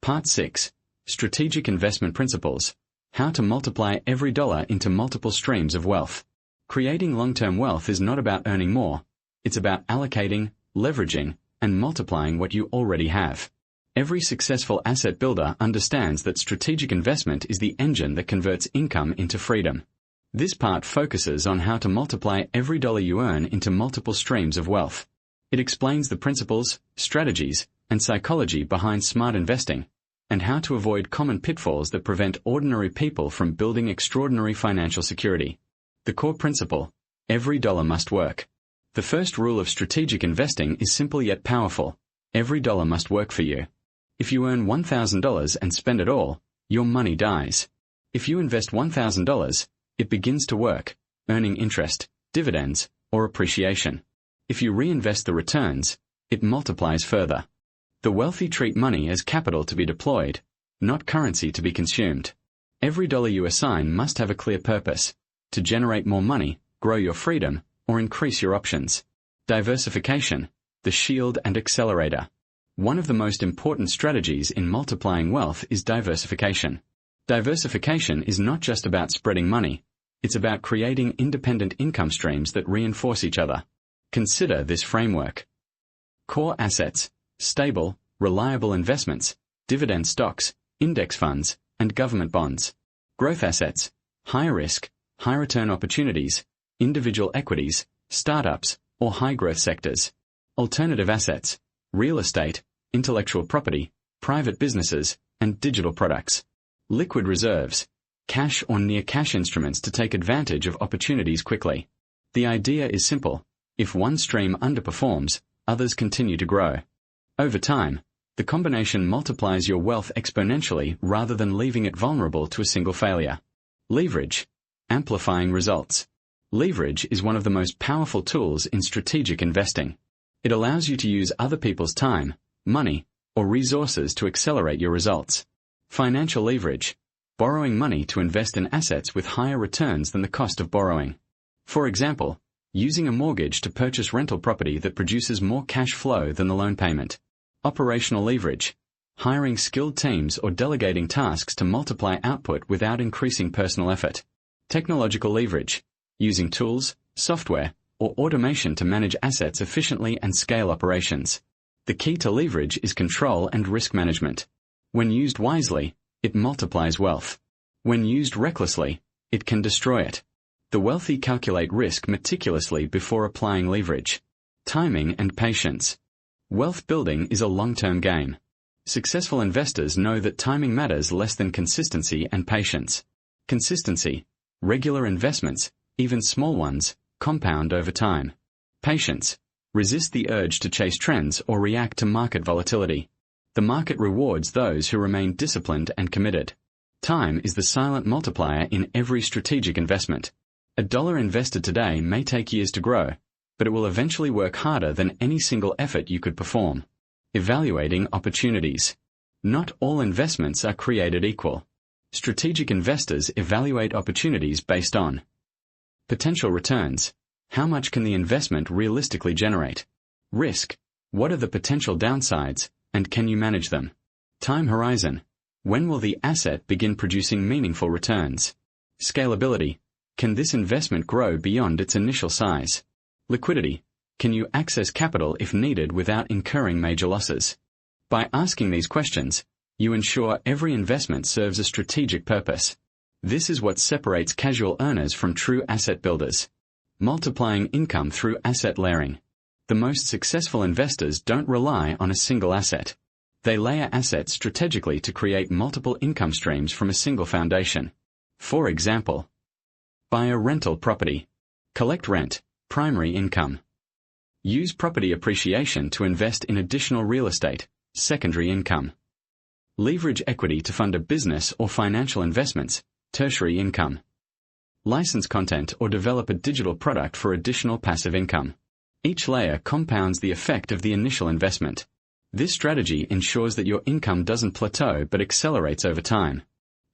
Part 6. Strategic Investment Principles. How to multiply every dollar into multiple streams of wealth. Creating long-term wealth is not about earning more. It's about allocating, leveraging, and multiplying what you already have. Every successful asset builder understands that strategic investment is the engine that converts income into freedom. This part focuses on how to multiply every dollar you earn into multiple streams of wealth. It explains the principles, strategies, and psychology behind smart investing, and how to avoid common pitfalls that prevent ordinary people from building extraordinary financial security. The core principle: every dollar must work. The first rule of strategic investing is simple yet powerful. Every dollar must work for you. If you earn $1,000 and spend it all, your money dies. If you invest $1,000, it begins to work, earning interest, dividends, or appreciation. If you reinvest the returns, it multiplies further. The wealthy treat money as capital to be deployed, not currency to be consumed. Every dollar you assign must have a clear purpose: to generate more money, grow your freedom, or increase your options. Diversification, the shield and accelerator. One of the most important strategies in multiplying wealth is diversification. Diversification is not just about spreading money, it's about creating independent income streams that reinforce each other. Consider this framework. Core assets: stable, reliable investments, dividend stocks, index funds, and government bonds. Growth assets: high risk, high return opportunities, individual equities, startups, or high growth sectors. Alternative assets: real estate, intellectual property, private businesses, and digital products. Liquid reserves: cash or near cash instruments to take advantage of opportunities quickly. The idea is simple: if one stream underperforms, others continue to grow. Over time, the combination multiplies your wealth exponentially rather than leaving it vulnerable to a single failure. Leverage: amplifying results. Leverage is one of the most powerful tools in strategic investing. It allows you to use other people's time, money, or resources to accelerate your results. Financial leverage: borrowing money to invest in assets with higher returns than the cost of borrowing. For example, using a mortgage to purchase rental property that produces more cash flow than the loan payment. Operational leverage: hiring skilled teams or delegating tasks to multiply output without increasing personal effort. Technological leverage: using tools, software, or automation to manage assets efficiently and scale operations. The key to leverage is control and risk management. When used wisely, it multiplies wealth. When used recklessly, it can destroy it. The wealthy calculate risk meticulously before applying leverage. Timing and patience. Wealth building is a long-term game. Successful investors know that timing matters less than consistency and patience. Consistency: regular investments, even small ones, compound over time. Patience: resist the urge to chase trends or react to market volatility. The market rewards those who remain disciplined and committed. Time is the silent multiplier in every strategic investment. A dollar invested today may take years to grow, but it will eventually work harder than any single effort you could perform. Evaluating opportunities. Not all investments are created equal. Strategic investors evaluate opportunities based on potential returns. How much can the investment realistically generate? Risk. What are the potential downsides, and can you manage them? Time horizon. When will the asset begin producing meaningful returns? Scalability. Can this investment grow beyond its initial size? Liquidity. Can you access capital if needed without incurring major losses? By asking these questions, you ensure every investment serves a strategic purpose. This is what separates casual earners from true asset builders. Multiplying income through asset layering. The most successful investors don't rely on a single asset. They layer assets strategically to create multiple income streams from a single foundation. For example, buy a rental property. Collect rent, primary income. Use property appreciation to invest in additional real estate, secondary income. Leverage equity to fund a business or financial investments, tertiary income. License content or develop a digital product for additional passive income. Each layer compounds the effect of the initial investment. This strategy ensures that your income doesn't plateau but accelerates over time.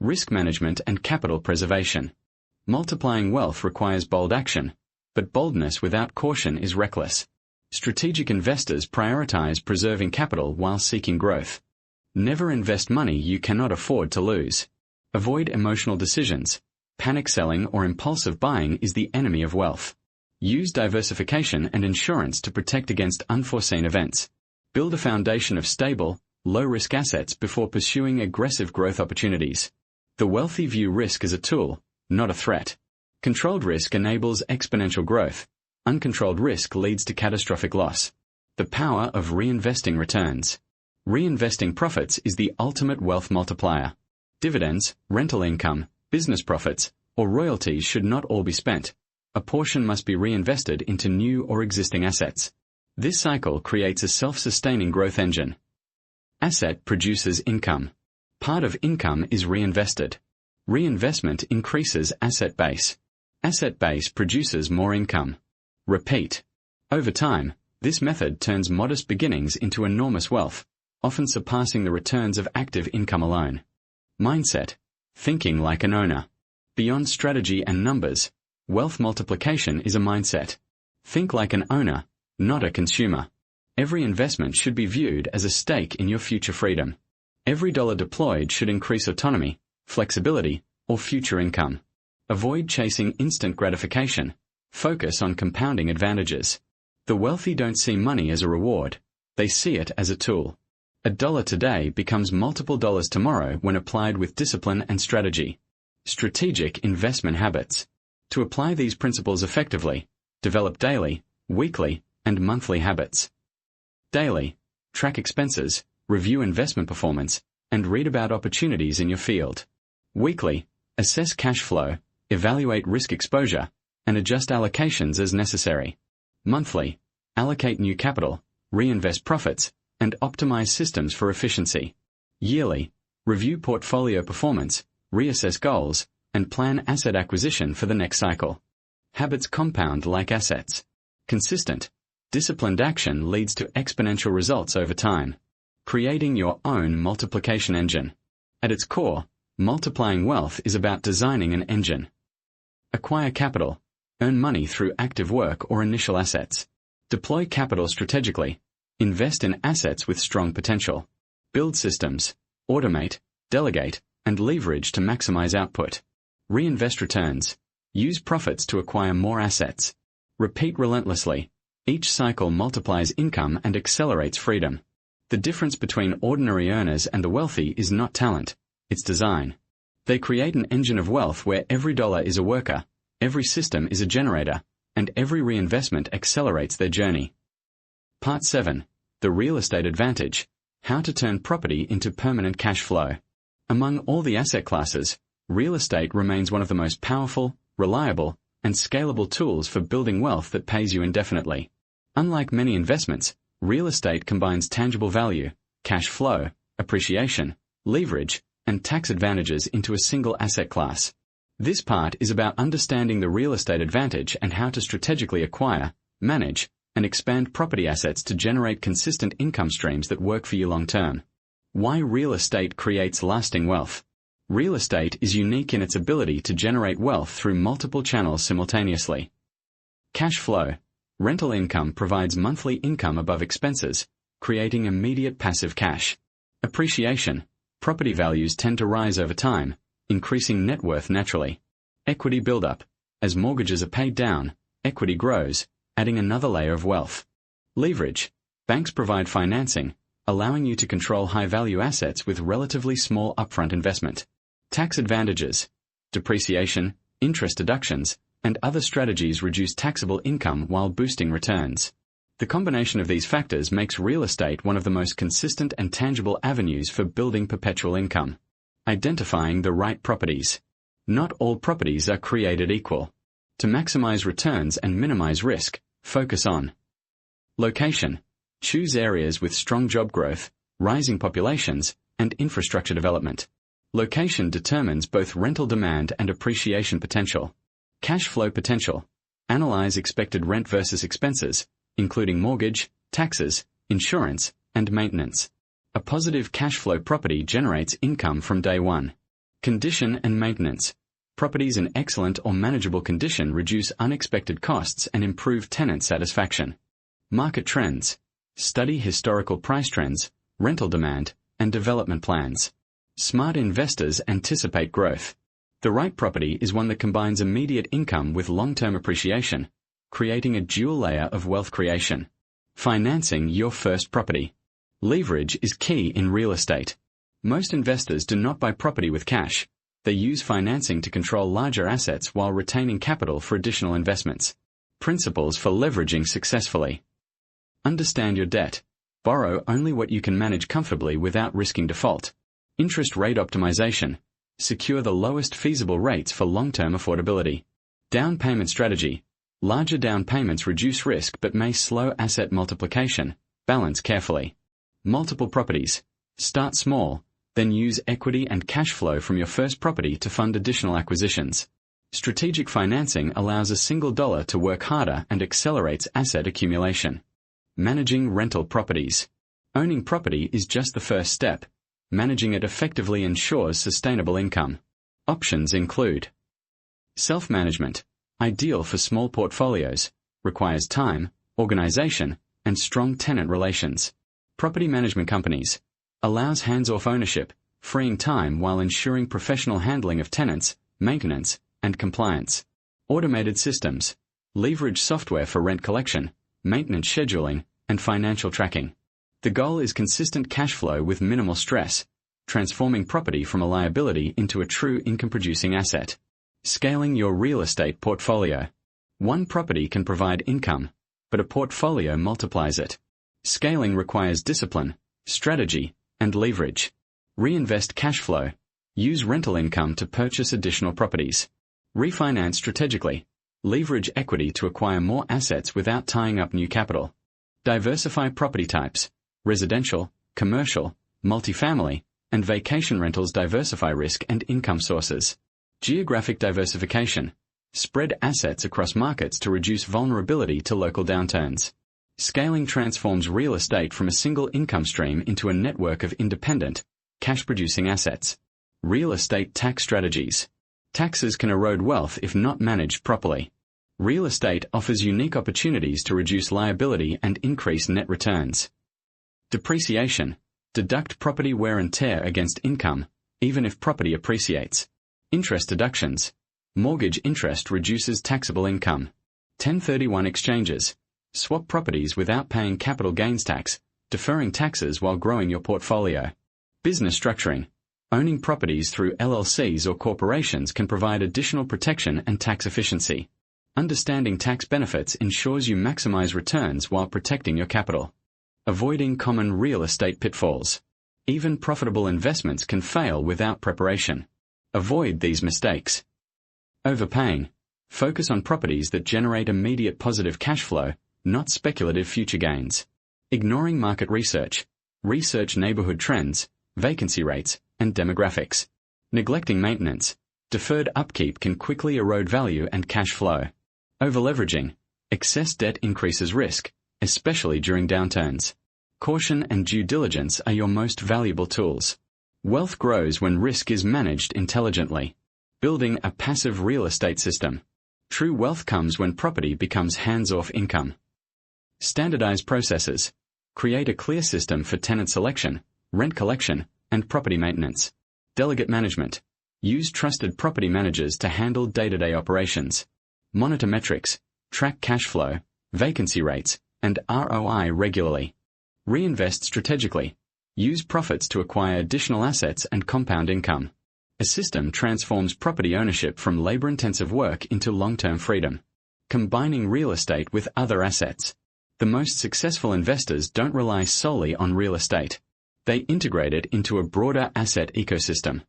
Risk management and capital preservation. Multiplying wealth requires bold action, but boldness without caution is reckless. Strategic investors prioritize preserving capital while seeking growth. Never invest money you cannot afford to lose. Avoid emotional decisions. Panic selling or impulsive buying is the enemy of wealth. Use diversification and insurance to protect against unforeseen events. Build a foundation of stable, low-risk assets before pursuing aggressive growth opportunities. The wealthy view risk as a tool, not a threat. Controlled risk enables exponential growth. Uncontrolled risk leads to catastrophic loss. The power of reinvesting returns. Reinvesting profits is the ultimate wealth multiplier. Dividends, rental income, business profits, or royalties should not all be spent. A portion must be reinvested into new or existing assets. This cycle creates a self-sustaining growth engine. Asset produces income. Part of income is reinvested. Reinvestment increases asset base. Asset base produces more income. Repeat. Over time, this method turns modest beginnings into enormous wealth, often surpassing the returns of active income alone. Mindset. Thinking like an owner. Beyond strategy and numbers, wealth multiplication is a mindset. Think like an owner, not a consumer. Every investment should be viewed as a stake in your future freedom. Every dollar deployed should increase autonomy, flexibility, or future income. Avoid chasing instant gratification. Focus on compounding advantages. The wealthy don't see money as a reward. They see it as a tool. A dollar today becomes multiple dollars tomorrow when applied with discipline and strategy. Strategic investment habits. To apply these principles effectively, develop daily, weekly, and monthly habits. Daily. Track expenses, review investment performance, and read about opportunities in your field. Weekly. Assess cash flow, evaluate risk exposure, and adjust allocations as necessary. Monthly. Allocate new capital, reinvest profits, and optimize systems for efficiency. Yearly. Review portfolio performance, reassess goals, and plan asset acquisition for the next cycle. Habits compound like assets. Consistent, disciplined action leads to exponential results over time. Creating your own multiplication engine. At its core, multiplying wealth is about designing an engine. Acquire capital. Earn money through active work or initial assets. Deploy capital strategically. Invest in assets with strong potential. Build systems. Automate, delegate, and leverage to maximize output. Reinvest returns. Use profits to acquire more assets. Repeat relentlessly. Each cycle multiplies income and accelerates freedom. The difference between ordinary earners and the wealthy is not talent, it's design. They create an engine of wealth where every dollar is a worker, every system is a generator, and every reinvestment accelerates their journey. Part 7. The Real Estate Advantage. How to turn property into permanent cash flow. Among all the asset classes, real estate remains one of the most powerful, reliable, and scalable tools for building wealth that pays you indefinitely. Unlike many investments, real estate combines tangible value, cash flow, appreciation, leverage, and tax advantages into a single asset class. This part is about understanding the real estate advantage and how to strategically acquire, manage, and expand property assets to generate consistent income streams that work for you long term. Why real estate creates lasting wealth. Real estate is unique in its ability to generate wealth through multiple channels simultaneously. Cash flow. Rental income provides monthly income above expenses, creating immediate passive cash. Appreciation. Property values tend to rise over time, increasing net worth naturally. Equity buildup. As mortgages are paid down, equity grows, adding another layer of wealth. Leverage. Banks provide financing, allowing you to control high-value assets with relatively small upfront investment. Tax advantages. Depreciation, interest deductions, and other strategies reduce taxable income while boosting returns. The combination of these factors makes real estate one of the most consistent and tangible avenues for building perpetual income. Identifying the right properties. Not all properties are created equal. To maximize returns and minimize risk, focus on location. Choose areas with strong job growth, rising populations, and infrastructure development. Location determines both rental demand and appreciation potential. Cash flow potential. Analyze expected rent versus expenses, including mortgage, taxes, insurance, and maintenance. A positive cash flow property generates income from day one. Condition and maintenance. Properties in excellent or manageable condition reduce unexpected costs and improve tenant satisfaction. Market trends. Study historical price trends, rental demand, and development plans. Smart investors anticipate growth. The right property is one that combines immediate income with long-term appreciation, creating a dual layer of wealth creation. Financing your first property. Leverage is key in real estate. Most investors do not buy property with cash. They use financing to control larger assets while retaining capital for additional investments. Principles for leveraging successfully. Understand your debt. Borrow only what you can manage comfortably without risking default. Interest rate optimization. Secure the lowest feasible rates for long-term affordability. Down payment strategy. Larger down payments reduce risk but may slow asset multiplication. Balance carefully. Multiple properties. Start small, then use equity and cash flow from your first property to fund additional acquisitions. Strategic financing allows a single dollar to work harder and accelerates asset accumulation. Managing rental properties. Owning property is just the first step. Managing it effectively ensures sustainable income. Options include self-management, ideal for small portfolios, requires time, organization, and strong tenant relations. Property management companies, allows hands-off ownership, freeing time while ensuring professional handling of tenants, maintenance, and compliance. Automated systems, leverage software for rent collection, maintenance scheduling, and financial tracking. The goal is consistent cash flow with minimal stress, transforming property from a liability into a true income-producing asset. Scaling your real estate portfolio. One property can provide income, but a portfolio multiplies it. Scaling requires discipline, strategy, and leverage. Reinvest cash flow. Use rental income to purchase additional properties. Refinance strategically. Leverage equity to acquire more assets without tying up new capital. Diversify property types. Residential, commercial, multifamily, and vacation rentals diversify risk and income sources. Geographic diversification. Spread assets across markets to reduce vulnerability to local downturns. Scaling transforms real estate from a single income stream into a network of independent, cash-producing assets. Real estate tax strategies. Taxes can erode wealth if not managed properly. Real estate offers unique opportunities to reduce liability and increase net returns. Depreciation. Deduct property wear and tear against income, even if property appreciates. Interest deductions. Mortgage interest reduces taxable income. 1031 exchanges. Swap properties without paying capital gains tax, deferring taxes while growing your portfolio. Business structuring. Owning properties through LLCs or corporations can provide additional protection and tax efficiency. Understanding tax benefits ensures you maximize returns while protecting your capital. Avoiding common real estate pitfalls. Even profitable investments can fail without preparation. Avoid these mistakes. Overpaying. Focus on properties that generate immediate positive cash flow, not speculative future gains. Ignoring market research. Research neighborhood trends, vacancy rates, and demographics. Neglecting maintenance. Deferred upkeep can quickly erode value and cash flow. Overleveraging. Excess debt increases risk, especially during downturns. Caution and due diligence are your most valuable tools. Wealth grows when risk is managed intelligently. Building a passive real estate system. True wealth comes when property becomes hands-off income. Standardize processes. Create a clear system for tenant selection, rent collection, and property maintenance. Delegate management. Use trusted property managers to handle day-to-day operations. Monitor metrics. Track cash flow, vacancy rates, and ROI regularly. Reinvest strategically. Use profits to acquire additional assets and compound income. A system transforms property ownership from labor-intensive work into long-term freedom. Combining real estate with other assets. The most successful investors don't rely solely on real estate. They integrate it into a broader asset ecosystem.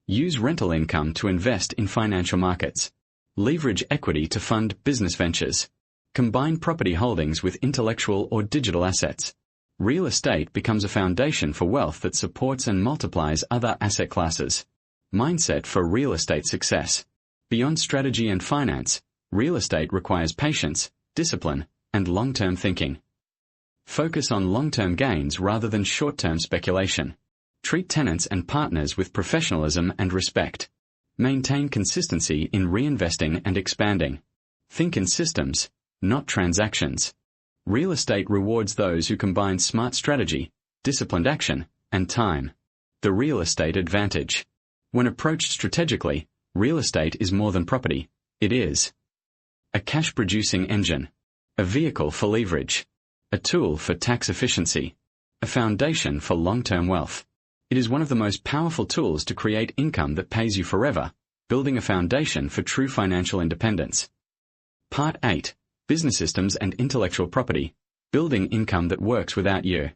Use rental income to invest in financial markets. Leverage equity to fund business ventures. Combine property holdings with intellectual or digital assets. Real estate becomes a foundation for wealth that supports and multiplies other asset classes. Mindset for real estate success. Beyond strategy and finance, real estate requires patience, discipline, and long-term thinking. Focus on long-term gains rather than short-term speculation. Treat tenants and partners with professionalism and respect. Maintain consistency in reinvesting and expanding. Think in systems, not transactions. Real estate rewards those who combine smart strategy, disciplined action, and time. The real estate advantage. When approached strategically, real estate is more than property. It is a cash-producing engine, a vehicle for leverage, a tool for tax efficiency, a foundation for long-term wealth. It is one of the most powerful tools to create income that pays you forever, building a foundation for true financial independence. Part 8. Business Systems and Intellectual Property. Building income that works without you.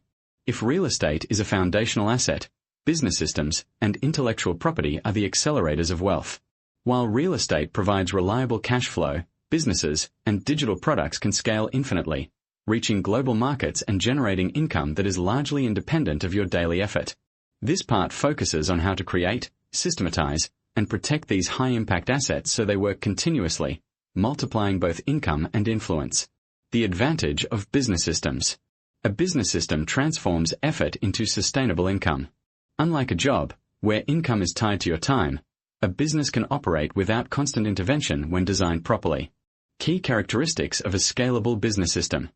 If real estate is a foundational asset, business systems and intellectual property are the accelerators of wealth. While real estate provides reliable cash flow, businesses and digital products can scale infinitely, reaching global markets and generating income that is largely independent of your daily effort. This part focuses on how to create, systematize, and protect these high-impact assets so they work continuously, multiplying both income and influence. The advantage of business systems. A business system transforms effort into sustainable income. Unlike a job, where income is tied to your time, a business can operate without constant intervention when designed properly. Key characteristics of a scalable business system.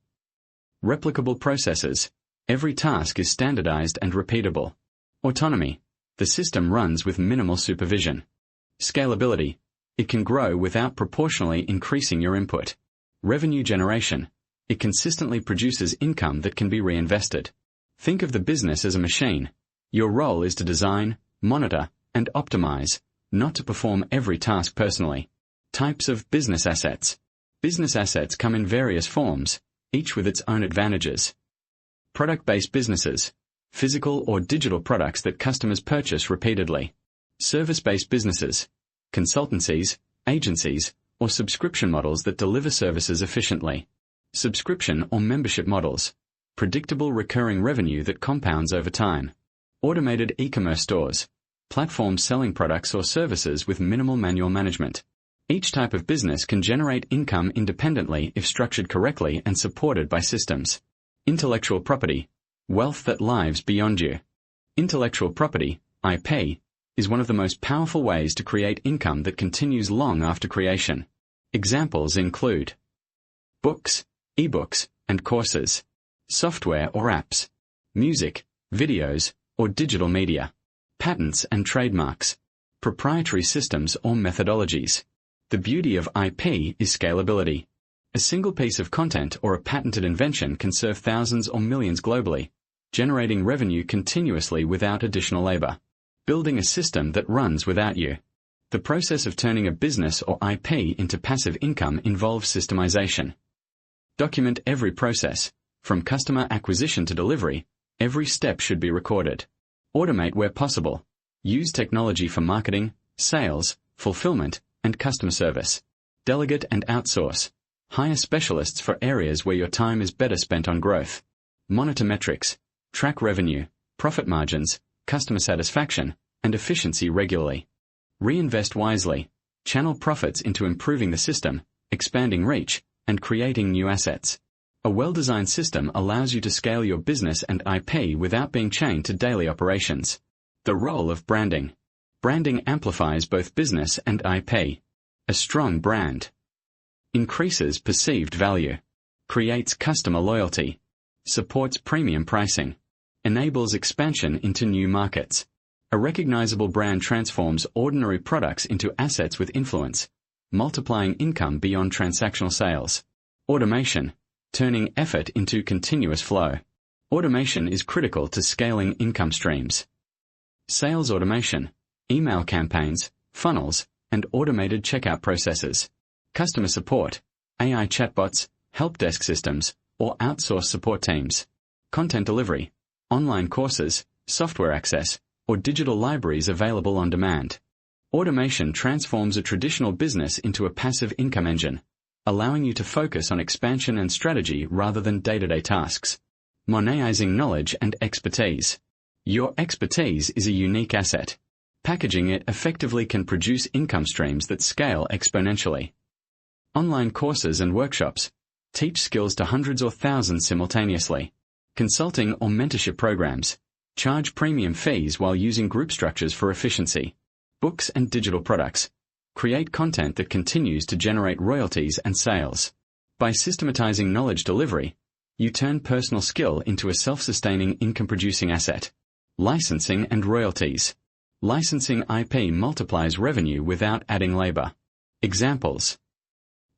Replicable processes. Every task is standardized and repeatable. Autonomy. The system runs with minimal supervision. Scalability. It can grow without proportionally increasing your input. Revenue generation. It consistently produces income that can be reinvested. Think of the business as a machine. Your role is to design, monitor, and optimize, not to perform every task personally. Types of business assets. Business assets come in various forms, each with its own advantages. Product-based businesses. Physical or digital products that customers purchase repeatedly. Service-based businesses. Consultancies, agencies, or subscription models that deliver services efficiently. Subscription or membership models. Predictable recurring revenue that compounds over time. Automated e-commerce stores. Platforms selling products or services with minimal manual management. Each type of business can generate income independently if structured correctly and supported by systems. Intellectual property. Wealth that lives beyond you. Intellectual property, IP, is one of the most powerful ways to create income that continues long after creation. Examples include books, ebooks, and courses, software or apps, music, videos, or digital media, patents and trademarks, proprietary systems or methodologies. The beauty of IP is scalability. A single piece of content or a patented invention can serve thousands or millions globally, generating revenue continuously without additional labor. Building a system that runs without you. The process of turning a business or IP into passive income involves systemization. Document every process, from customer acquisition to delivery. Every step should be recorded. Automate where possible. Use technology for marketing, sales, fulfillment, and customer service. Delegate and outsource. Hire specialists for areas where your time is better spent on growth. Monitor metrics. Track revenue, profit margins, customer satisfaction, and efficiency regularly. Reinvest wisely. Channel profits into improving the system, expanding reach, and creating new assets. A well-designed system allows you to scale your business and IP without being chained to daily operations. The role of branding. Branding amplifies both business and IP. A strong brand increases perceived value, creates customer loyalty, supports premium pricing, enables expansion into new markets. A recognizable brand transforms ordinary products into assets with influence, multiplying income beyond transactional sales. Automation, turning effort into continuous flow. Automation is critical to scaling income streams. Sales automation, email campaigns, funnels, and automated checkout processes. Customer support, AI chatbots, help desk systems, or outsourced support teams. Content delivery, online courses, software access, or digital libraries available on demand. Automation transforms a traditional business into a passive income engine, allowing you to focus on expansion and strategy rather than day-to-day tasks. Monetizing knowledge and expertise. Your expertise is a unique asset. Packaging it effectively can produce income streams that scale exponentially. Online courses and workshops. Teach skills to hundreds or thousands simultaneously. Consulting or mentorship programs. Charge premium fees while using group structures for efficiency. Books and digital products. Create content that continues to generate royalties and sales. By systematizing knowledge delivery, you turn personal skill into a self-sustaining income-producing asset. Licensing and royalties. Licensing IP multiplies revenue without adding labor. Examples.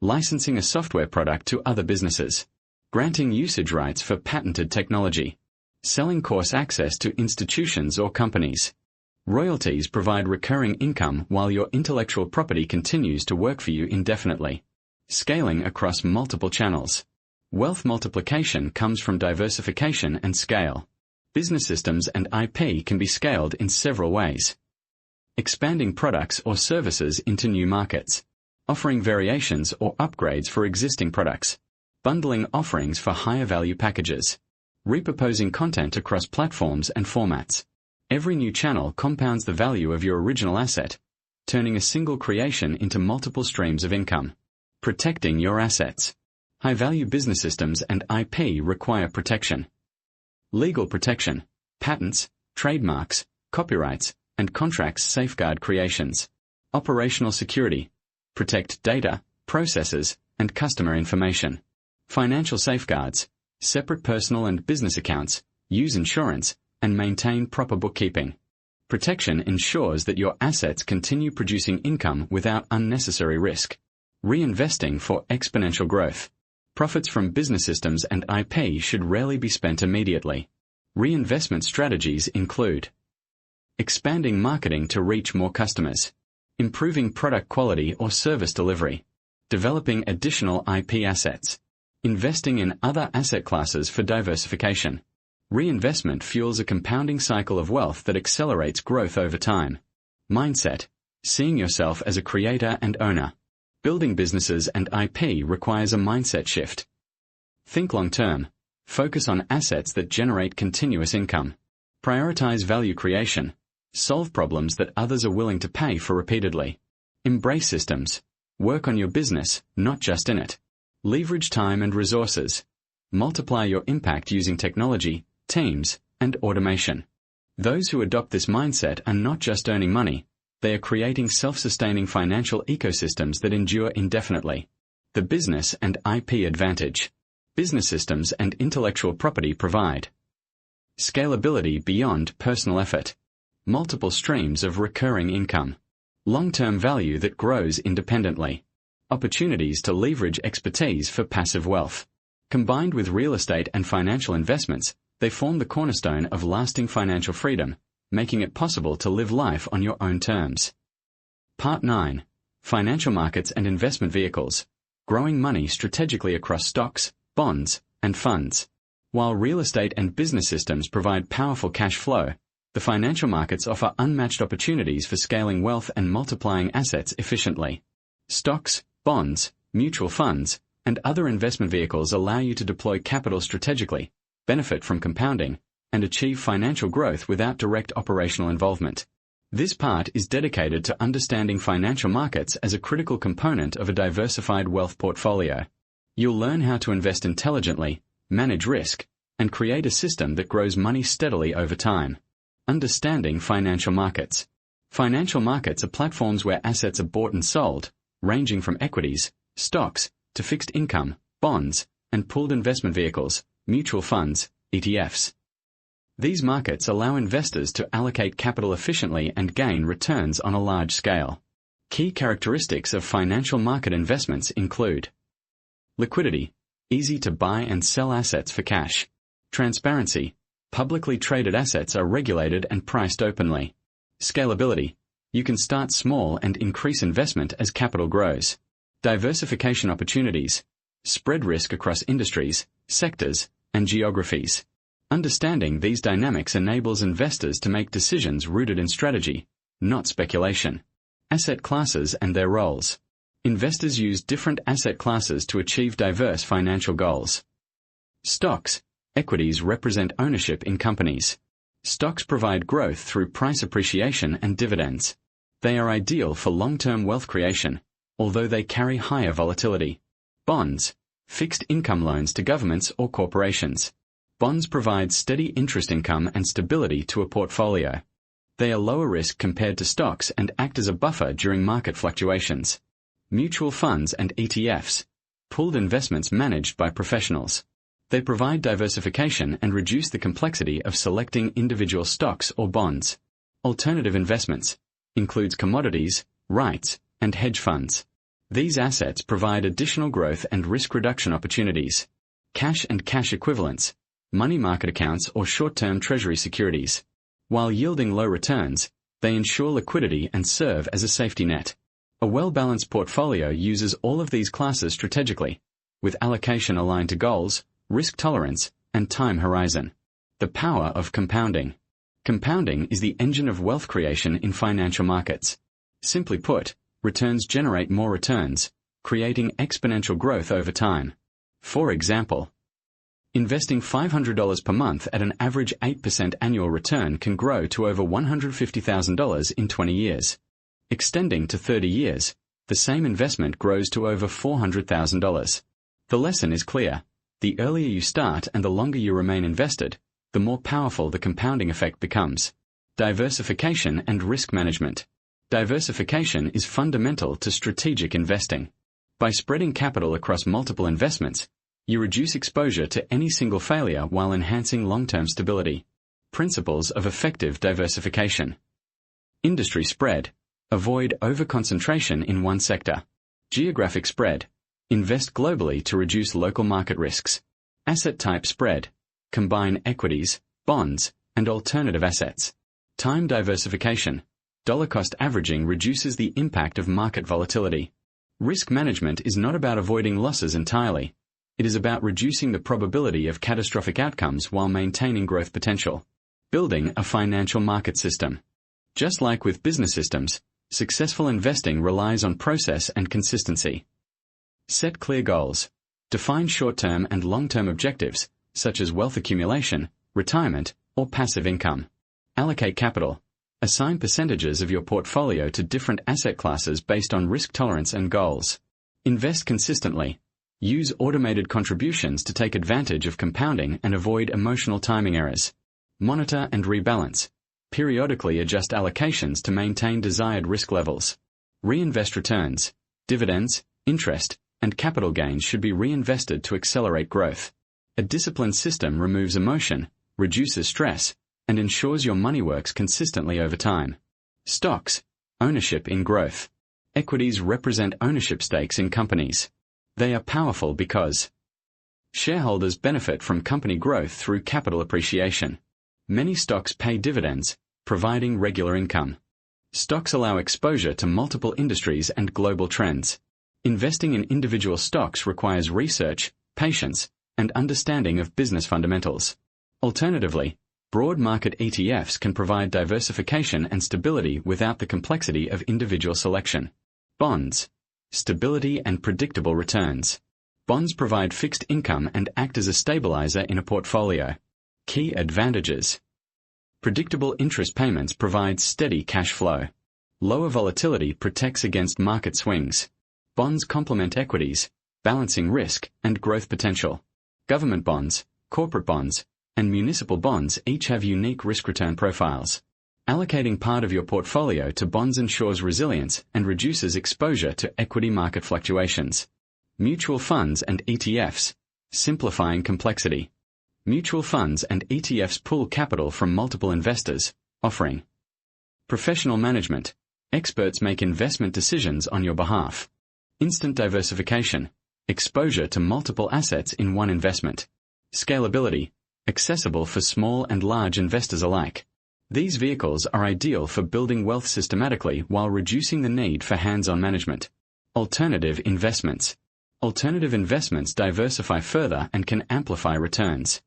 Licensing a software product to other businesses. Granting usage rights for patented technology. Selling course access to institutions or companies. Royalties provide recurring income while your intellectual property continues to work for you indefinitely. Scaling across multiple channels. Wealth multiplication comes from diversification and scale. Business systems and IP can be scaled in several ways. Expanding products or services into new markets. Offering variations or upgrades for existing products. Bundling offerings for higher value packages. Repurposing content across platforms and formats. Every new channel compounds the value of your original asset, turning a single creation into multiple streams of income. Protecting your assets. High-value business systems and IP require protection. Legal protection. Patents, trademarks, copyrights, and contracts safeguard creations. Operational security. Protect data, processes, and customer information. Financial safeguards. Separate personal and business accounts, use insurance, and maintain proper bookkeeping. Protection ensures that your assets continue producing income without unnecessary risk. Reinvesting for exponential growth. Profits from business systems and IP should rarely be spent immediately. Reinvestment strategies include expanding marketing to reach more customers, improving product quality or service delivery, developing additional IP assets, investing in other asset classes for diversification. Reinvestment fuels a compounding cycle of wealth that accelerates growth over time. Mindset, seeing yourself as a creator and owner. Building businesses and IP requires a mindset shift. Think long-term. Focus on assets that generate continuous income. Prioritize value creation. Solve problems that others are willing to pay for repeatedly. Embrace systems. Work on your business, not just in it. Leverage time and resources. Multiply your impact using technology, teams, and automation. Those who adopt this mindset are not just earning money, they are creating self-sustaining financial ecosystems that endure indefinitely. The business and IP advantage. Business systems and intellectual property provide scalability beyond personal effort. Multiple streams of recurring income. Long-term value that grows independently. Opportunities to leverage expertise for passive wealth. Combined with real estate and financial investments, they form the cornerstone of lasting financial freedom, making it possible to live life on your own terms. Part 9. Financial markets and investment vehicles. Growing money strategically across stocks, bonds, and funds. While real estate and business systems provide powerful cash flow, the financial markets offer unmatched opportunities for scaling wealth and multiplying assets efficiently. Stocks, bonds, mutual funds, and other investment vehicles allow you to deploy capital strategically, benefit from compounding, and achieve financial growth without direct operational involvement. This part is dedicated to understanding financial markets as a critical component of a diversified wealth portfolio. You'll learn how to invest intelligently, manage risk, and create a system that grows money steadily over time. Understanding financial markets. Financial markets are platforms where assets are bought and sold, ranging from equities, stocks, to fixed income, bonds, and pooled investment vehicles, mutual funds, ETFs. These markets allow investors to allocate capital efficiently and gain returns on a large scale. Key characteristics of financial market investments include liquidity, easy to buy and sell assets for cash. Transparency, publicly traded assets are regulated and priced openly. Scalability, you can start small and increase investment as capital grows. Diversification opportunities, spread risk across industries, sectors, and geographies. Understanding these dynamics enables investors to make decisions rooted in strategy, not speculation. Asset classes and their roles. Investors use different asset classes to achieve diverse financial goals. Stocks, equities represent ownership in companies. Stocks provide growth through price appreciation and dividends. They are ideal for long-term wealth creation, although they carry higher volatility. Bonds, fixed income loans to governments or corporations. Bonds provide steady interest income and stability to a portfolio. They are lower risk compared to stocks and act as a buffer during market fluctuations. Mutual funds and ETFs, pooled investments managed by professionals. They provide diversification and reduce the complexity of selecting individual stocks or bonds. Alternative investments includes commodities, REITs, and hedge funds. These assets provide additional growth and risk reduction opportunities. Cash and cash equivalents, money market accounts or short-term treasury securities. While yielding low returns, they ensure liquidity and serve as a safety net. A well-balanced portfolio uses all of these classes strategically, with allocation aligned to goals, risk tolerance, and time horizon. The power of compounding. Compounding is the engine of wealth creation in financial markets. Simply put, returns generate more returns, creating exponential growth over time. For example, investing $500 per month at an average 8% annual return can grow to over $150,000 in 20 years. Extending to 30 years, the same investment grows to over $400,000. The lesson is clear. The earlier you start and the longer you remain invested, the more powerful the compounding effect becomes. Diversification and risk management. Diversification is fundamental to strategic investing. By spreading capital across multiple investments, you reduce exposure to any single failure while enhancing long-term stability. Principles of effective diversification. Industry spread. Avoid overconcentration in one sector. Geographic spread. Invest globally to reduce local market risks. Asset type spread. Combine equities, bonds, and alternative assets. Time diversification. Dollar cost averaging reduces the impact of market volatility. Risk management is not about avoiding losses entirely. It is about reducing the probability of catastrophic outcomes while maintaining growth potential. Building a financial market system. Just like with business systems, successful investing relies on process and consistency. Set clear goals. Define short-term and long-term objectives, such as wealth accumulation, retirement, or passive income. Allocate capital. Assign percentages of your portfolio to different asset classes based on risk tolerance and goals. Invest consistently. Use automated contributions to take advantage of compounding and avoid emotional timing errors. Monitor and rebalance. Periodically adjust allocations to maintain desired risk levels. Reinvest returns. Dividends, interest, and capital gains should be reinvested to accelerate growth. A disciplined system removes emotion, reduces stress, and ensures your money works consistently over time. Stocks. Ownership in growth. Equities represent ownership stakes in companies. They are powerful because shareholders benefit from company growth through capital appreciation. Many stocks pay dividends, providing regular income. Stocks allow exposure to multiple industries and global trends. Investing in individual stocks requires research, patience, and understanding of business fundamentals. Alternatively, broad market ETFs can provide diversification and stability without the complexity of individual selection. Bonds. Stability and predictable returns. Bonds provide fixed income and act as a stabilizer in a portfolio. Key advantages. Predictable interest payments provide steady cash flow. Lower volatility protects against market swings. Bonds complement equities, balancing risk and growth potential. Government bonds, corporate bonds, and municipal bonds each have unique risk-return profiles. Allocating part of your portfolio to bonds ensures resilience and reduces exposure to equity market fluctuations. Mutual funds and ETFs, simplifying complexity. Mutual funds and ETFs pool capital from multiple investors, offering professional management. Experts make investment decisions on your behalf. Instant diversification, exposure to multiple assets in one investment. Scalability, accessible for small and large investors alike. These vehicles are ideal for building wealth systematically while reducing the need for hands-on management. Alternative investments. Alternative investments diversify further and can amplify returns.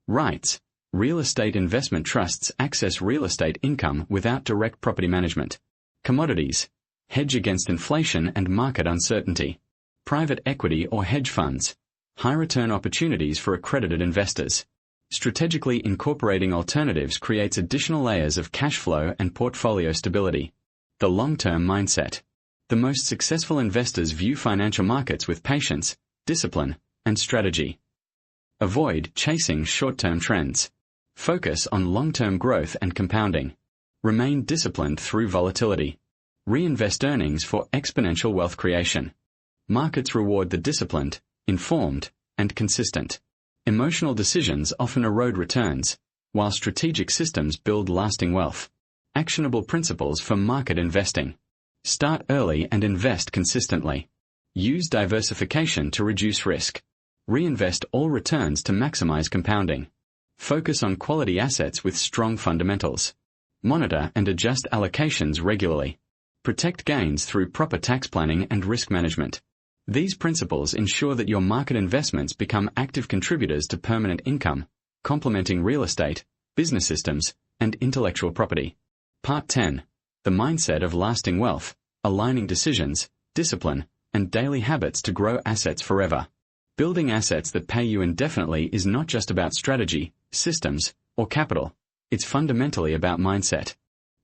REITs, real estate investment trusts access real estate income without direct property management. Commodities, hedge against inflation and market uncertainty. Private equity or hedge funds, high return opportunities for accredited investors. Strategically incorporating alternatives creates additional layers of cash flow and portfolio stability. The long-term mindset. The most successful investors view financial markets with patience, discipline, and strategy. Avoid chasing short-term trends. Focus on long-term growth and compounding. Remain disciplined through volatility. Reinvest earnings for exponential wealth creation. Markets reward the disciplined, informed, and consistent. Emotional decisions often erode returns, while strategic systems build lasting wealth. Actionable principles for market investing. Start early and invest consistently. Use diversification to reduce risk. Reinvest all returns to maximize compounding. Focus on quality assets with strong fundamentals. Monitor and adjust allocations regularly. Protect gains through proper tax planning and risk management. These principles ensure that your market investments become active contributors to permanent income, complementing real estate, business systems, and intellectual property. Part 10. The mindset of lasting wealth, aligning decisions, discipline, and daily habits to grow assets forever. Building assets that pay you indefinitely is not just about strategy, systems, or capital. It's fundamentally about mindset.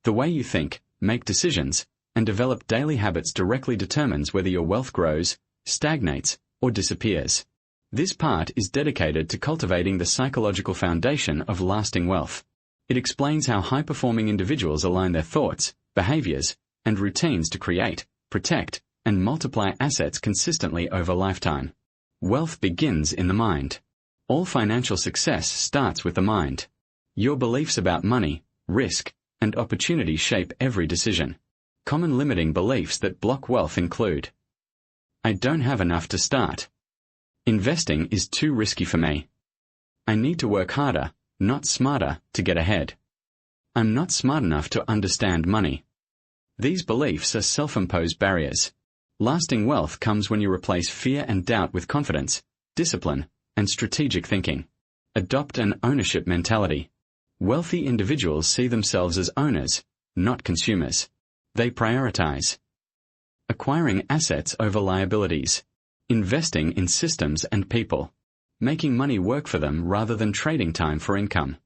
The way you think, make decisions, and develop daily habits directly determines whether your wealth grows, stagnates, or disappears. This part is dedicated to cultivating the psychological foundation of lasting wealth. It explains how high-performing individuals align their thoughts, behaviors, and routines to create, protect, and multiply assets consistently over lifetime. Wealth begins in the mind. All financial success starts with the mind. Your beliefs about money, risk, and opportunity shape every decision. Common limiting beliefs that block wealth include: I don't have enough to start. Investing is too risky for me. I need to work harder, not smarter, to get ahead. I'm not smart enough to understand money. These beliefs are self-imposed barriers. Lasting wealth comes when you replace fear and doubt with confidence, discipline, and strategic thinking. Adopt an ownership mentality. Wealthy individuals see themselves as owners, not consumers. They prioritize acquiring assets over liabilities, investing in systems and people, making money work for them rather than trading time for income.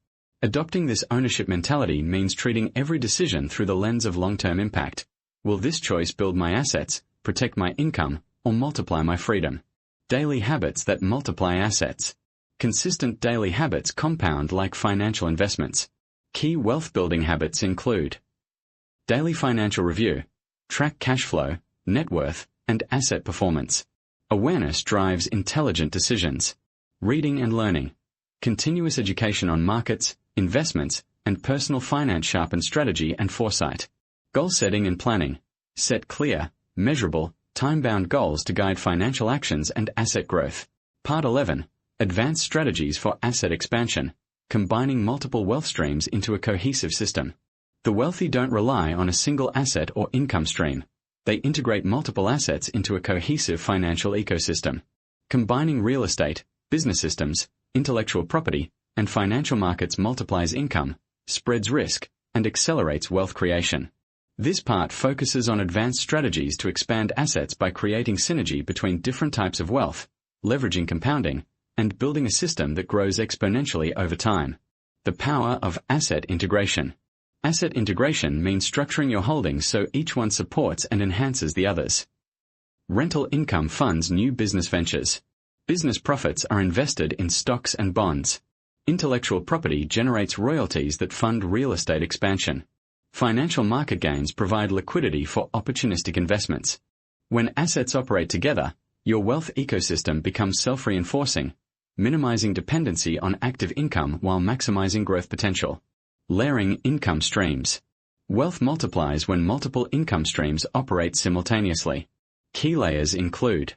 Adopting this ownership mentality means treating every decision through the lens of long-term impact. Will this choice build my assets, protect my income, or multiply my freedom? Daily habits that multiply assets. Consistent daily habits compound like financial investments. Key wealth-building habits include: daily financial review, track cash flow, net worth, and asset performance. Awareness drives intelligent decisions. Reading and learning. Continuous education on markets, investments, and personal finance sharpens strategy and foresight. Goal setting and planning. Set clear, measurable, time-bound goals to guide financial actions and asset growth. Part 11. Advanced strategies for asset expansion, combining multiple wealth streams into a cohesive system. The wealthy don't rely on a single asset or income stream. They integrate multiple assets into a cohesive financial ecosystem. Combining real estate, business systems, intellectual property, and financial markets multiplies income, spreads risk, and accelerates wealth creation. This part focuses on advanced strategies to expand assets by creating synergy between different types of wealth, leveraging compounding, and building a system that grows exponentially over time. The power of asset integration. Asset integration means structuring your holdings so each one supports and enhances the others. Rental income funds new business ventures. Business profits are invested in stocks and bonds. Intellectual property generates royalties that fund real estate expansion. Financial market gains provide liquidity for opportunistic investments. When assets operate together, your wealth ecosystem becomes self-reinforcing, minimizing dependency on active income while maximizing growth potential. Layering income streams. Wealth multiplies when multiple income streams operate simultaneously. Key layers include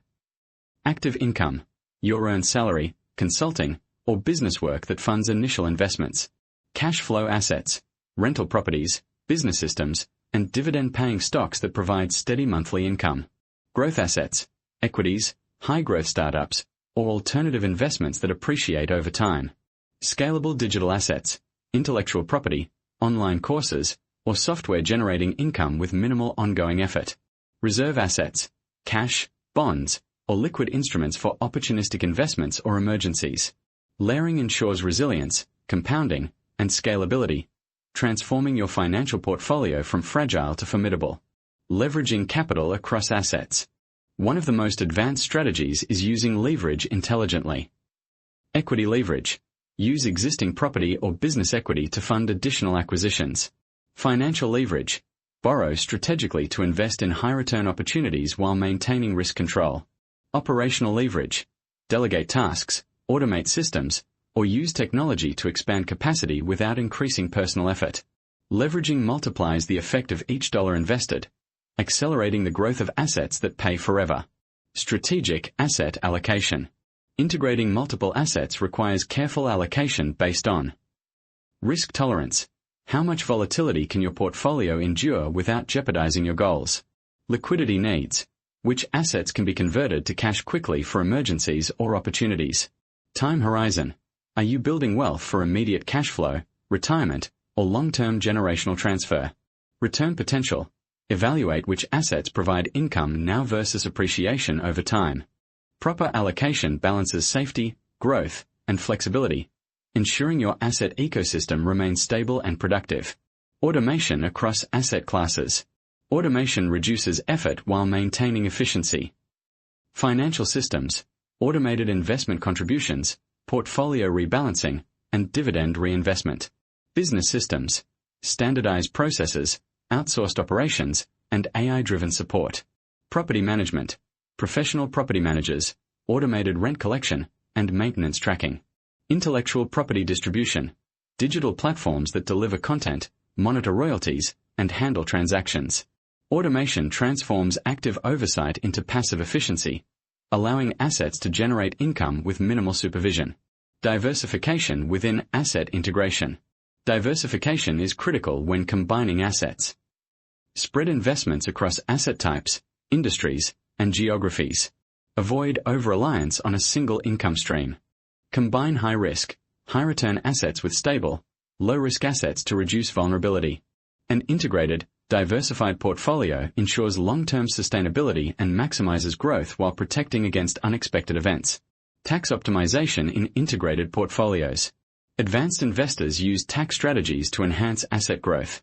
active income, your earned salary, consulting, or business work that funds initial investments. Cash flow assets, rental properties, business systems, and dividend-paying stocks that provide steady monthly income. Growth assets, equities, high-growth startups, or alternative investments that appreciate over time. Scalable digital assets, intellectual property, online courses, or software generating income with minimal ongoing effort. Reserve assets, cash, bonds, or liquid instruments for opportunistic investments or emergencies. Layering ensures resilience, compounding, and scalability, transforming your financial portfolio from fragile to formidable. Leveraging capital across assets. One of the most advanced strategies is using leverage intelligently. Equity leverage. Use existing property or business equity to fund additional acquisitions. Financial leverage. Borrow strategically to invest in high-return opportunities while maintaining risk control. Operational leverage. Delegate tasks, automate systems, or use technology to expand capacity without increasing personal effort. Leveraging multiplies the effect of each dollar invested, accelerating the growth of assets that pay forever. Strategic asset allocation. Integrating multiple assets requires careful allocation based on risk tolerance. How much volatility can your portfolio endure without jeopardizing your goals? Liquidity needs. Which assets can be converted to cash quickly for emergencies or opportunities? Time horizon. Are you building wealth for immediate cash flow, retirement, or long-term generational transfer? Return potential. Evaluate which assets provide income now versus appreciation over time. Proper allocation balances safety, growth, and flexibility, ensuring your asset ecosystem remains stable and productive. Automation across asset classes. Automation reduces effort while maintaining efficiency. Financial systems. Automated investment contributions, portfolio rebalancing, and dividend reinvestment. Business systems. Standardized processes, outsourced operations, and AI-driven support. Property management. Professional property managers, automated rent collection, and maintenance tracking. Intellectual property distribution. Digital platforms that deliver content, monitor royalties, and handle transactions. Automation transforms active oversight into passive efficiency, allowing assets to generate income with minimal supervision. Diversification within asset integration. Diversification is critical when combining assets. Spread investments across asset types, industries, and geographies. Avoid over-reliance on a single income stream. Combine high-risk, high-return assets with stable, low-risk assets to reduce vulnerability. An integrated, diversified portfolio ensures long-term sustainability and maximizes growth while protecting against unexpected events. Tax optimization in integrated portfolios. Advanced investors use tax strategies to enhance asset growth.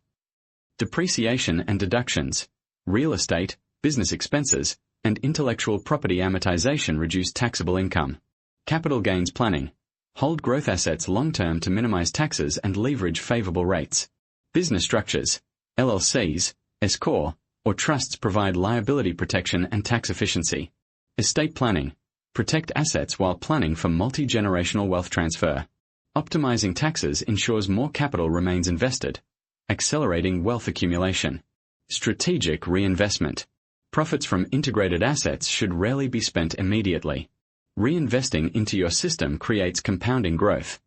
Depreciation and deductions. Real estate, business expenses, and intellectual property amortization reduce taxable income. Capital gains planning. Hold growth assets long-term to minimize taxes and leverage favorable rates. Business structures. LLCs, S-Corp, or trusts provide liability protection and tax efficiency. Estate planning. Protect assets while planning for multi-generational wealth transfer. Optimizing taxes ensures more capital remains invested, accelerating wealth accumulation. Strategic reinvestment. Profits from integrated assets should rarely be spent immediately. Reinvesting into your system creates compounding growth.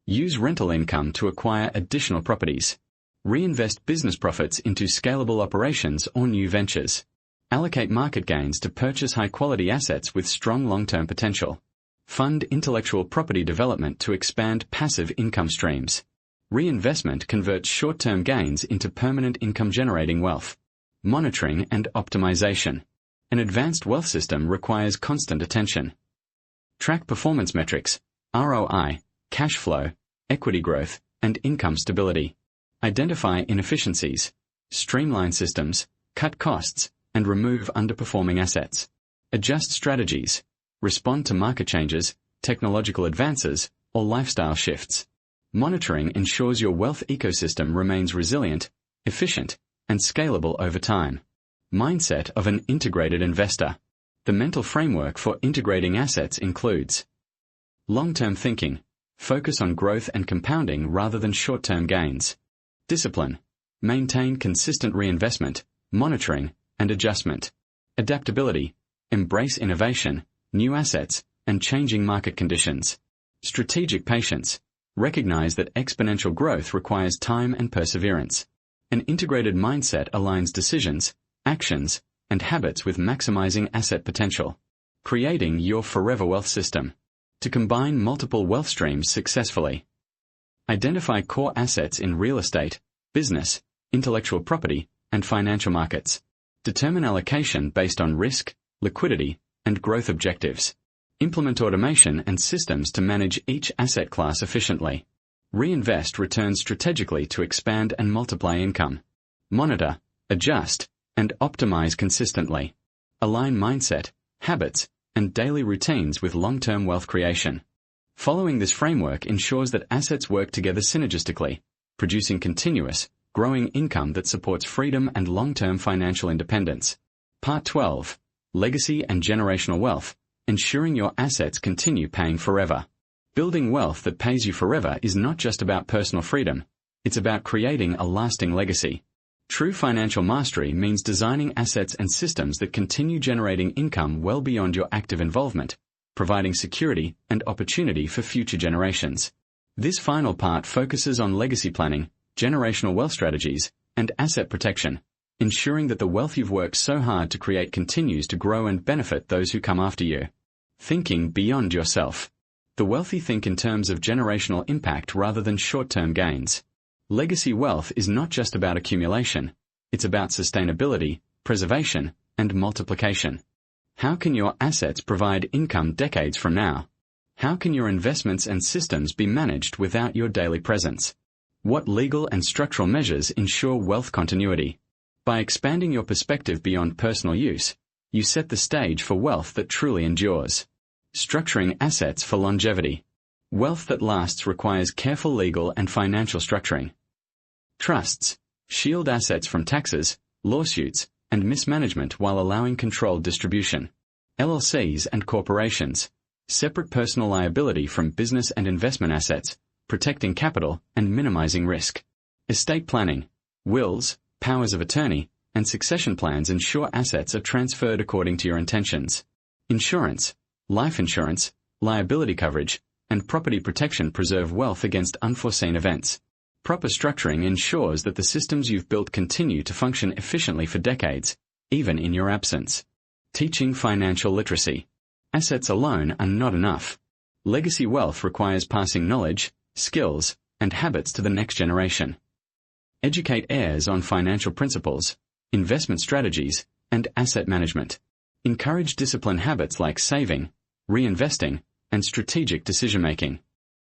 Use rental income to acquire additional properties. Reinvest business profits into scalable operations or new ventures. Allocate market gains to purchase high-quality assets with strong long-term potential. Fund intellectual property development to expand passive income streams. Reinvestment converts short-term gains into permanent income-generating wealth. Monitoring and optimization. An advanced wealth system requires constant attention. Track performance metrics, ROI, cash flow, equity growth, and income stability. Identify inefficiencies, streamline systems, cut costs, and remove underperforming assets. Adjust strategies, respond to market changes, technological advances, or lifestyle shifts. Monitoring ensures your wealth ecosystem remains resilient, efficient, and scalable over time. Mindset of an integrated investor. The mental framework for integrating assets includes long-term thinking, focus on growth and compounding rather than short-term gains. Discipline, maintain consistent reinvestment, monitoring, and adjustment. Adaptability, embrace innovation, new assets, and changing market conditions. Strategic patience, recognize that exponential growth requires time and perseverance. An integrated mindset aligns decisions, actions, and habits with maximizing asset potential. Creating your forever wealth system. To combine multiple wealth streams successfully. Identify core assets in real estate, business, intellectual property, and financial markets. Determine allocation based on risk, liquidity, and growth objectives. Implement automation and systems to manage each asset class efficiently. Reinvest returns strategically to expand and multiply income. Monitor, adjust, and optimize consistently. Align mindset, habits, and daily routines with long-term wealth creation. Following this framework ensures that assets work together synergistically, producing continuous, growing income that supports freedom and long-term financial independence. Part 12. Legacy and generational wealth, ensuring your assets continue paying forever. Building wealth that pays you forever is not just about personal freedom, it's about creating a lasting legacy. True financial mastery means designing assets and systems that continue generating income well beyond your active involvement, providing security and opportunity for future generations. This final part focuses on legacy planning, generational wealth strategies, and asset protection, ensuring that the wealth you've worked so hard to create continues to grow and benefit those who come after you. Thinking beyond yourself. The wealthy think in terms of generational impact rather than short-term gains. Legacy wealth is not just about accumulation, it's about sustainability, preservation, and multiplication. How can your assets provide income decades from now? How can your investments and systems be managed without your daily presence? What legal and structural measures ensure wealth continuity? By expanding your perspective beyond personal use, you set the stage for wealth that truly endures. Structuring assets for longevity. Wealth that lasts requires careful legal and financial structuring. Trusts shield assets from taxes, lawsuits, and mismanagement while allowing controlled distribution. LLCs and corporations, separate personal liability from business and investment assets, protecting capital and minimizing risk. Estate planning, wills, powers of attorney, and succession plans ensure assets are transferred according to your intentions. Insurance, life insurance, liability coverage, and property protection preserve wealth against unforeseen events. Proper structuring ensures that the systems you've built continue to function efficiently for decades, even in your absence. Teaching financial literacy. Assets alone are not enough. Legacy wealth requires passing knowledge, skills, and habits to the next generation. Educate heirs on financial principles, investment strategies, and asset management. Encourage disciplined habits like saving, reinvesting, and strategic decision-making.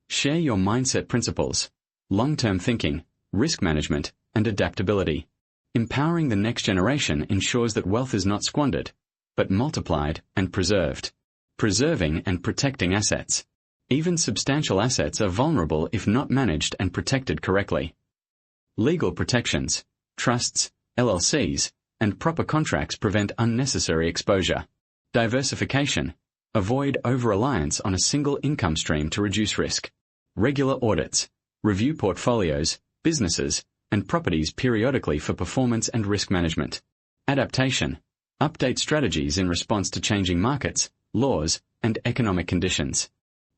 Share your mindset principles, long-term thinking, risk management, and adaptability. Empowering the next generation ensures that wealth is not squandered, but multiplied and preserved. Preserving and protecting assets. Even substantial assets are vulnerable if not managed and protected correctly. Legal protections, trusts, LLCs, and proper contracts prevent unnecessary exposure. Diversification. Avoid over-reliance on a single income stream to reduce risk. Regular audits. Review portfolios, businesses, and properties periodically for performance and risk management. Adaptation. Update strategies in response to changing markets, laws, and economic conditions.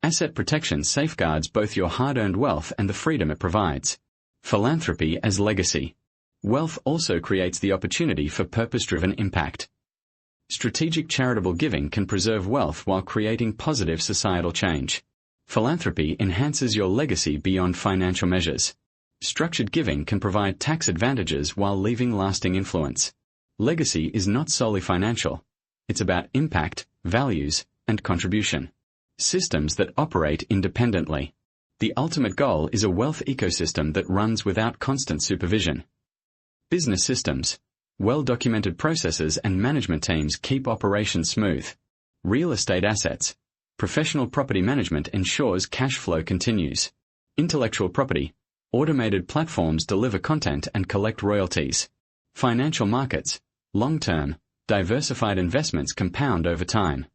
Asset protection safeguards both your hard-earned wealth and the freedom it provides. Philanthropy as legacy. Wealth also creates the opportunity for purpose-driven impact. Strategic charitable giving can preserve wealth while creating positive societal change. Philanthropy enhances your legacy beyond financial measures. Structured giving can provide tax advantages while leaving lasting influence. Legacy is not solely financial. It's about impact, values, and contribution. Systems that operate independently. The ultimate goal is a wealth ecosystem that runs without constant supervision. Business systems. Well-documented processes and management teams keep operations smooth. Real estate assets. Professional property management ensures cash flow continues. Intellectual property. Automated platforms deliver content and collect royalties. Financial markets. Long-term, diversified investments compound over time.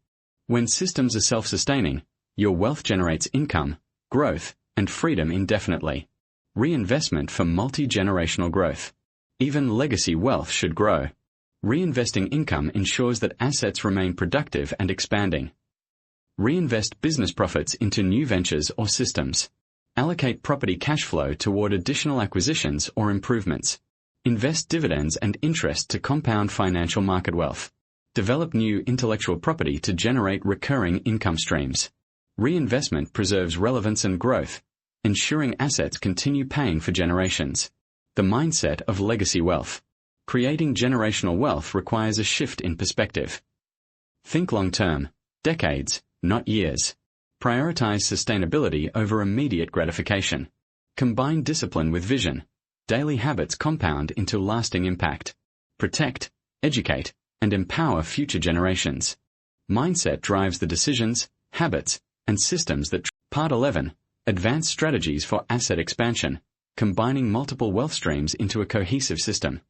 When systems are self-sustaining, your wealth generates income, growth, and freedom indefinitely. Reinvestment for multi-generational growth. Even legacy wealth should grow. Reinvesting income ensures that assets remain productive and expanding. Reinvest business profits into new ventures or systems. Allocate property cash flow toward additional acquisitions or improvements. Invest dividends and interest to compound financial market wealth. Develop new intellectual property to generate recurring income streams. Reinvestment preserves relevance and growth, ensuring assets continue paying for generations. The mindset of legacy wealth. Creating generational wealth requires a shift in perspective. Think long-term, decades, not years. Prioritize sustainability over immediate gratification. Combine discipline with vision. Daily habits compound into lasting impact. Protect, educate, and empower future generations. Mindset drives the decisions, habits, and systems that. Part 11. Advanced strategies for asset expansion. Combining multiple wealth streams into a cohesive system.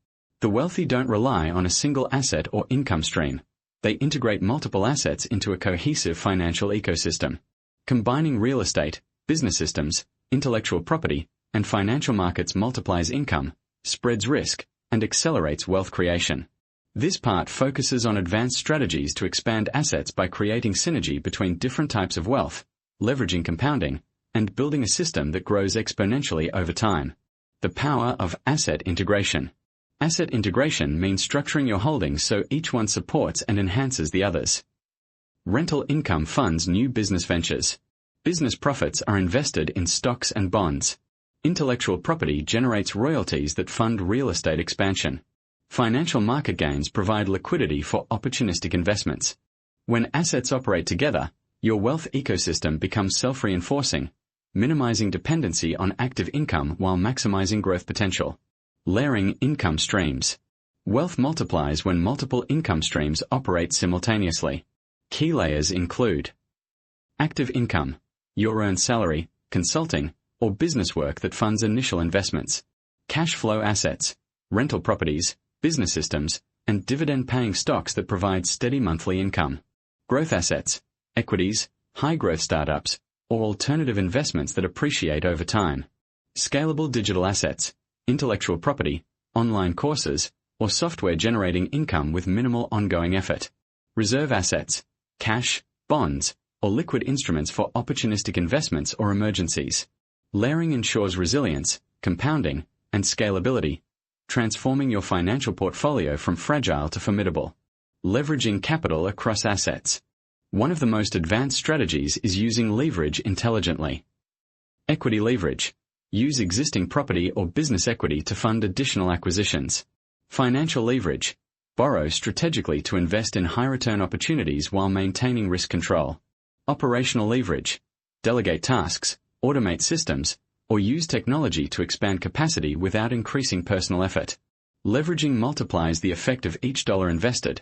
The wealthy don't rely on a single asset or income stream. They integrate multiple assets into a cohesive financial ecosystem. Combining real estate, business systems, intellectual property, and financial markets multiplies income, spreads risk, and accelerates wealth creation. This part focuses on advanced strategies to expand assets by creating synergy between different types of wealth, leveraging compounding, and building a system that grows exponentially over time. The power of asset integration. Asset integration means structuring your holdings so each one supports and enhances the others. Rental income funds new business ventures. Business profits are invested in stocks and bonds. Intellectual property generates royalties that fund real estate expansion. Financial market gains provide liquidity for opportunistic investments. When assets operate together, your wealth ecosystem becomes self-reinforcing, minimizing dependency on active income while maximizing growth potential. Layering income streams. Wealth multiplies when multiple income streams operate simultaneously. Key layers include active income, your earned salary, consulting, or business work that funds initial investments. Cash flow assets, rental properties, business systems, and dividend-paying stocks that provide steady monthly income. Growth assets, equities, high-growth startups, or alternative investments that appreciate over time. Scalable digital assets, intellectual property, online courses, or software generating income with minimal ongoing effort. Reserve assets, cash, bonds, or liquid instruments for opportunistic investments or emergencies. Layering ensures resilience, compounding, and scalability, transforming your financial portfolio from fragile to formidable. Leveraging capital across assets. One of the most advanced strategies is using leverage intelligently. Equity leverage. Use existing property or business equity to fund additional acquisitions. Financial leverage. Borrow strategically to invest in high-return opportunities while maintaining risk control. Operational leverage. Delegate tasks, automate systems, or use technology to expand capacity without increasing personal effort. Leveraging multiplies the effect of each dollar invested,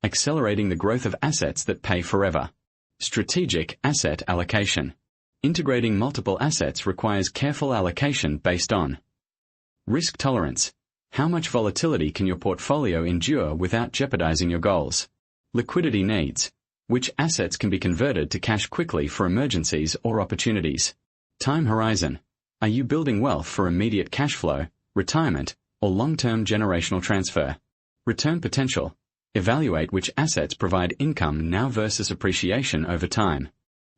accelerating the growth of assets that pay forever. Strategic asset allocation. Integrating multiple assets requires careful allocation based on risk tolerance. How much volatility can your portfolio endure without jeopardizing your goals? Liquidity needs. Which assets can be converted to cash quickly for emergencies or opportunities? Time horizon. Are you building wealth for immediate cash flow, retirement, or long-term generational transfer? Return potential. Evaluate which assets provide income now versus appreciation over time.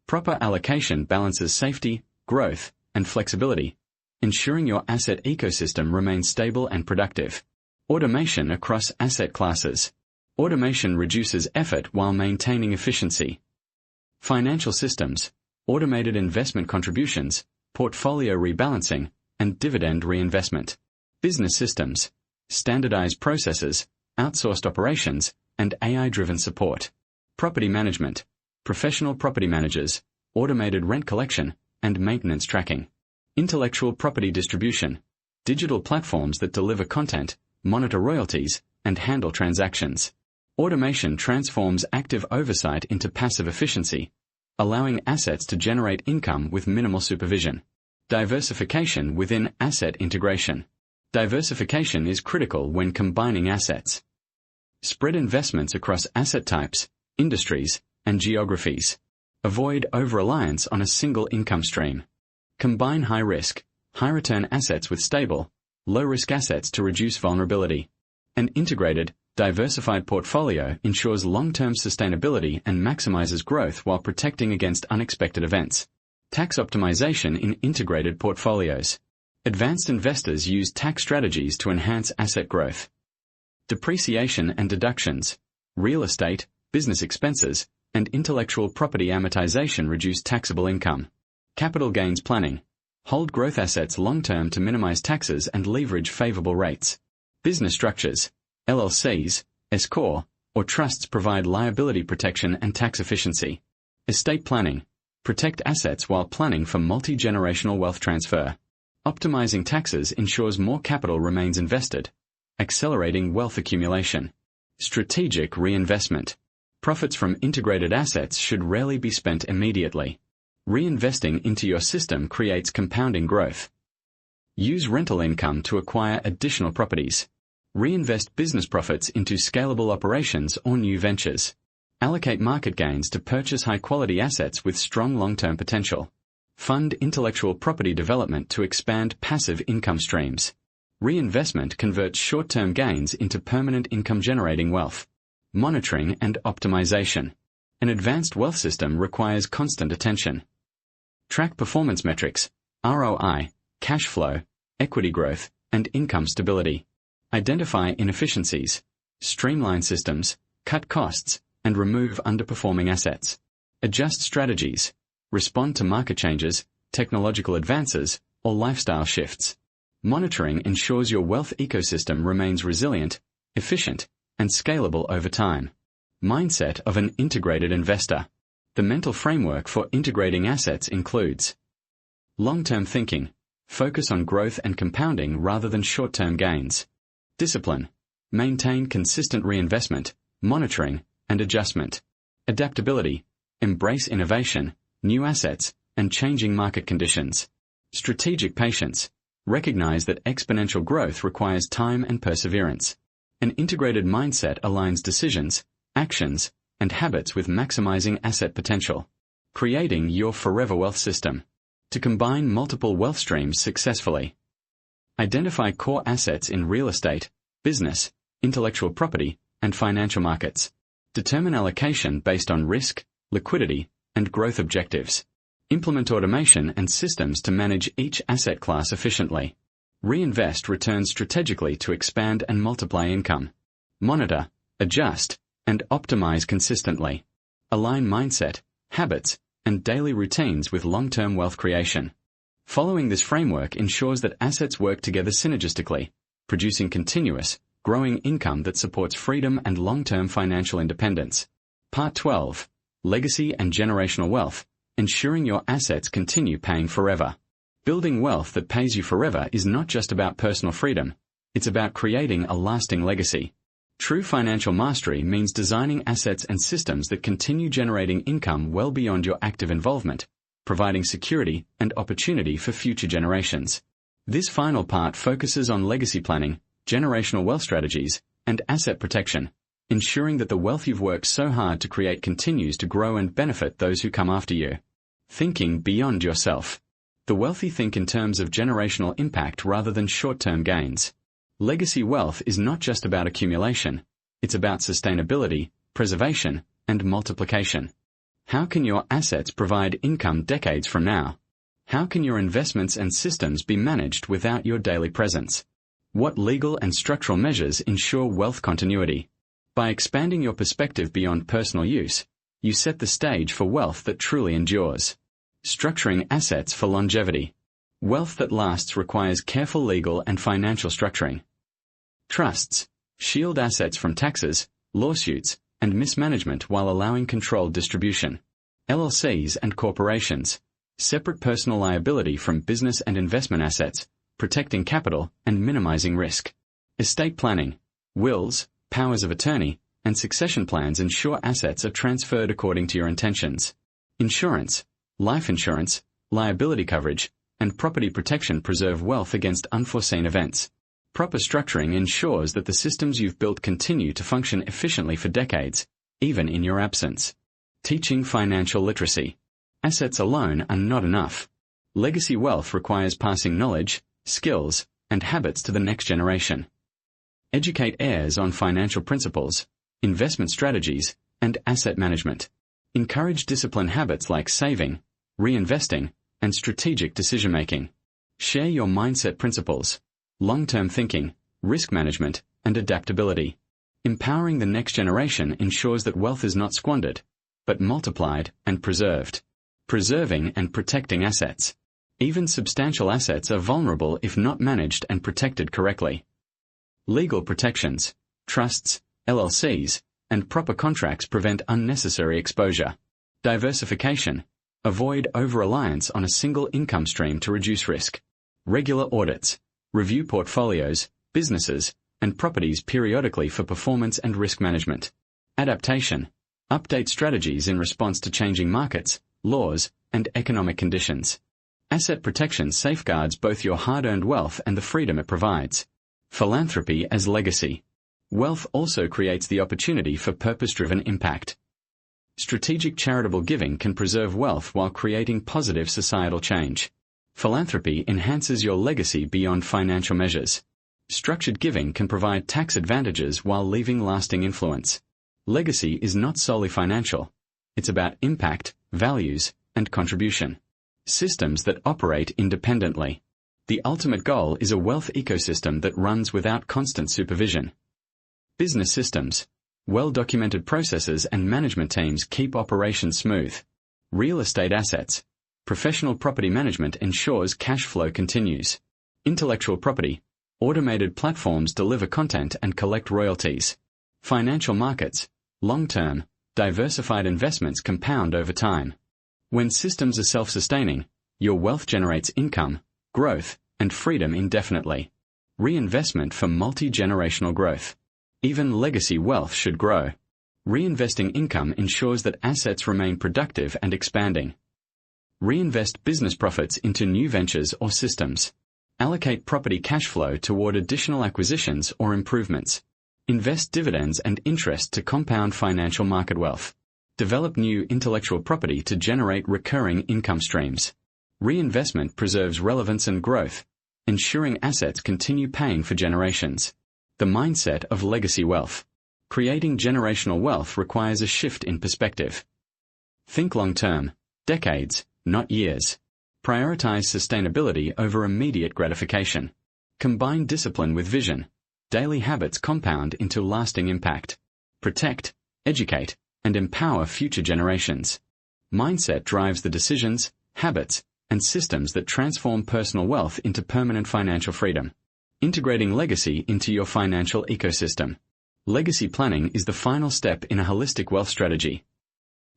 Proper allocation balances safety, growth, and flexibility, ensuring your asset ecosystem remains stable and productive. Automation across asset classes. Automation reduces effort while maintaining efficiency. Financial systems. Automated investment contributions, portfolio rebalancing, and dividend reinvestment. Business systems. Standardized processes, outsourced operations, and AI-driven support. Property management. Professional property managers, automated rent collection, and maintenance tracking. Intellectual property distribution. Digital platforms that deliver content, monitor royalties, and handle transactions. Automation transforms active oversight into passive efficiency, allowing assets to generate income with minimal supervision. Diversification within asset integration. Diversification is critical when combining assets. Spread investments across asset types, industries, and geographies. Avoid over-reliance on a single income stream. Combine high-risk, high-return assets with stable, low-risk assets to reduce vulnerability. An integrated, diversified portfolio ensures long-term sustainability and maximizes growth while protecting against unexpected events. Tax optimization in integrated portfolios. Advanced investors use tax strategies to enhance asset growth. Depreciation and deductions. Real estate, business expenses, and intellectual property amortization reduce taxable income. Capital gains planning. Hold growth assets long-term to minimize taxes and leverage favorable rates. Business structures. LLCs, S-Corp, or trusts provide liability protection and tax efficiency. Estate planning. Protect assets while planning for multi-generational wealth transfer. Optimizing taxes ensures more capital remains invested, accelerating wealth accumulation. Strategic reinvestment. Profits from integrated assets should rarely be spent immediately. Reinvesting into your system creates compounding growth. Use rental income to acquire additional properties. Reinvest business profits into scalable operations or new ventures. Allocate market gains to purchase high-quality assets with strong long-term potential. Fund intellectual property development to expand passive income streams. Reinvestment converts short-term gains into permanent income-generating wealth. Monitoring and optimization. An advanced wealth system requires constant attention. Track performance metrics, ROI, cash flow, equity growth, and income stability. Identify inefficiencies. Streamline systems, cut costs, and remove underperforming assets. Adjust strategies. Respond to market changes, technological advances, or lifestyle shifts. Monitoring ensures your wealth ecosystem remains resilient, efficient, and scalable over time. Mindset of an integrated investor. The mental framework for integrating assets includes long-term thinking. Focus on growth and compounding rather than short-term gains. Discipline. Maintain consistent reinvestment, monitoring, and adjustment. Adaptability. Embrace innovation, new assets, and changing market conditions. Strategic patience. Recognize that exponential growth requires time and perseverance. An integrated mindset aligns decisions, actions, and habits with maximizing asset potential. Creating your forever wealth system. To combine multiple wealth streams successfully. Identify core assets in real estate, business, intellectual property, and financial markets. Determine allocation based on risk, liquidity, and growth objectives. Implement automation and systems to manage each asset class efficiently. Reinvest returns strategically to expand and multiply income. Monitor, adjust, and optimize consistently. Align mindset, habits, and daily routines with long-term wealth creation. Following this framework ensures that assets work together synergistically, producing continuous, growing income that supports freedom and long-term financial independence. Part 12. Legacy and generational wealth, ensuring your assets continue paying forever. Building wealth that pays you forever is not just about personal freedom, it's about creating a lasting legacy. True financial mastery means designing assets and systems that continue generating income well beyond your active involvement, providing security and opportunity for future generations. This final part focuses on legacy planning, generational wealth strategies, and asset protection, ensuring that the wealth you've worked so hard to create continues to grow and benefit those who come after you. Thinking beyond yourself. The wealthy think in terms of generational impact rather than short-term gains. Legacy wealth is not just about accumulation, it's about sustainability, preservation, and multiplication. How can your assets provide income decades from now? How can your investments and systems be managed without your daily presence? What legal and structural measures ensure wealth continuity? By expanding your perspective beyond personal use, you set the stage for wealth that truly endures. Structuring assets for longevity. Wealth that lasts requires careful legal and financial structuring. Trusts shield assets from taxes, lawsuits, and mismanagement while allowing controlled distribution. LLCs and corporations separate personal liability from business and investment assets, protecting capital and minimizing risk. Estate planning, wills, powers of attorney, and succession plans ensure assets are transferred according to your intentions. Insurance, life insurance, liability coverage, and property protection preserve wealth against unforeseen events. Proper structuring ensures that the systems you've built continue to function efficiently for decades, even in your absence. Teaching financial literacy. Assets alone are not enough. Legacy wealth requires passing knowledge, skills, and habits to the next generation. Educate heirs on financial principles, investment strategies, and asset management. Encourage disciplined habits like saving, reinvesting, and strategic decision-making. Share your mindset principles, long-term thinking, risk management, and adaptability. Empowering the next generation ensures that wealth is not squandered, but multiplied and preserved. Preserving and protecting assets. Even substantial assets are vulnerable if not managed and protected correctly. Legal protections, trusts, LLCs, and proper contracts prevent unnecessary exposure. Diversification. Avoid over-reliance on a single income stream to reduce risk. Regular audits. Review portfolios, businesses, and properties periodically for performance and risk management. Adaptation. Update strategies in response to changing markets, laws, and economic conditions. Asset protection safeguards both your hard-earned wealth and the freedom it provides. Philanthropy as legacy. Wealth also creates the opportunity for purpose-driven impact. Strategic charitable giving can preserve wealth while creating positive societal change. Philanthropy enhances your legacy beyond financial measures. Structured giving can provide tax advantages while leaving lasting influence. Legacy is not solely financial. It's about impact, values, and contribution. Systems that operate independently. The ultimate goal is a wealth ecosystem that runs without constant supervision. Business systems. Well-documented processes and management teams keep operations smooth. Real estate assets. Professional property management ensures cash flow continues. Intellectual property. Automated platforms deliver content and collect royalties. Financial markets. Long-term, diversified investments compound over time. When systems are self-sustaining, your wealth generates income, growth, and freedom indefinitely. Reinvestment for multi-generational growth. Even legacy wealth should grow. Reinvesting income ensures that assets remain productive and expanding. Reinvest business profits into new ventures or systems. Allocate property cash flow toward additional acquisitions or improvements. Invest dividends and interest to compound financial market wealth. Develop new intellectual property to generate recurring income streams. Reinvestment preserves relevance and growth, ensuring assets continue paying for generations. The mindset of legacy wealth. Creating generational wealth requires a shift in perspective. Think long-term, decades, not years. Prioritize sustainability over immediate gratification. Combine discipline with vision. Daily habits compound into lasting impact. Protect, educate, and empower future generations. Mindset drives the decisions, habits, and systems that transform personal wealth into permanent financial freedom. Integrating legacy into your financial ecosystem. Legacy planning is the final step in a holistic wealth strategy.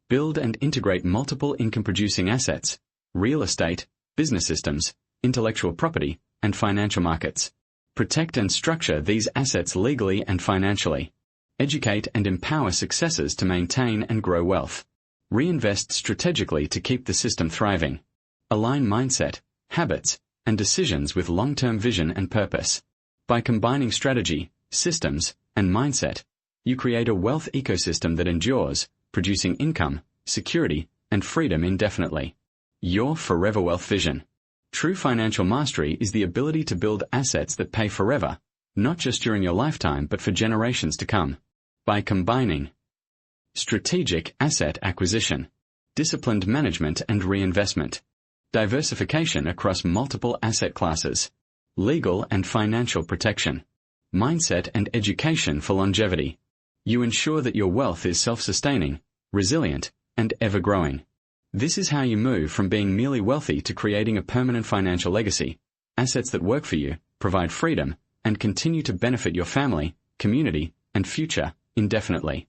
Build and integrate multiple income-producing assets, real estate, business systems, intellectual property, and financial markets. Protect and structure these assets legally and financially. Educate and empower successors to maintain and grow wealth. Reinvest strategically to keep the system thriving. Align mindset, habits, and decisions with long-term vision and purpose. By combining strategy, systems, and mindset, you create a wealth ecosystem that endures, producing income, security, and freedom indefinitely. Your forever wealth vision. True financial mastery is the ability to build assets that pay forever, not just during your lifetime but for generations to come. By combining strategic asset acquisition, disciplined management and reinvestment, diversification across multiple asset classes, legal and financial protection, mindset and education for longevity, you ensure that your wealth is self-sustaining, resilient, and ever-growing. This is how you move from being merely wealthy to creating a permanent financial legacy, assets that work for you, provide freedom, and continue to benefit your family, community, and future indefinitely.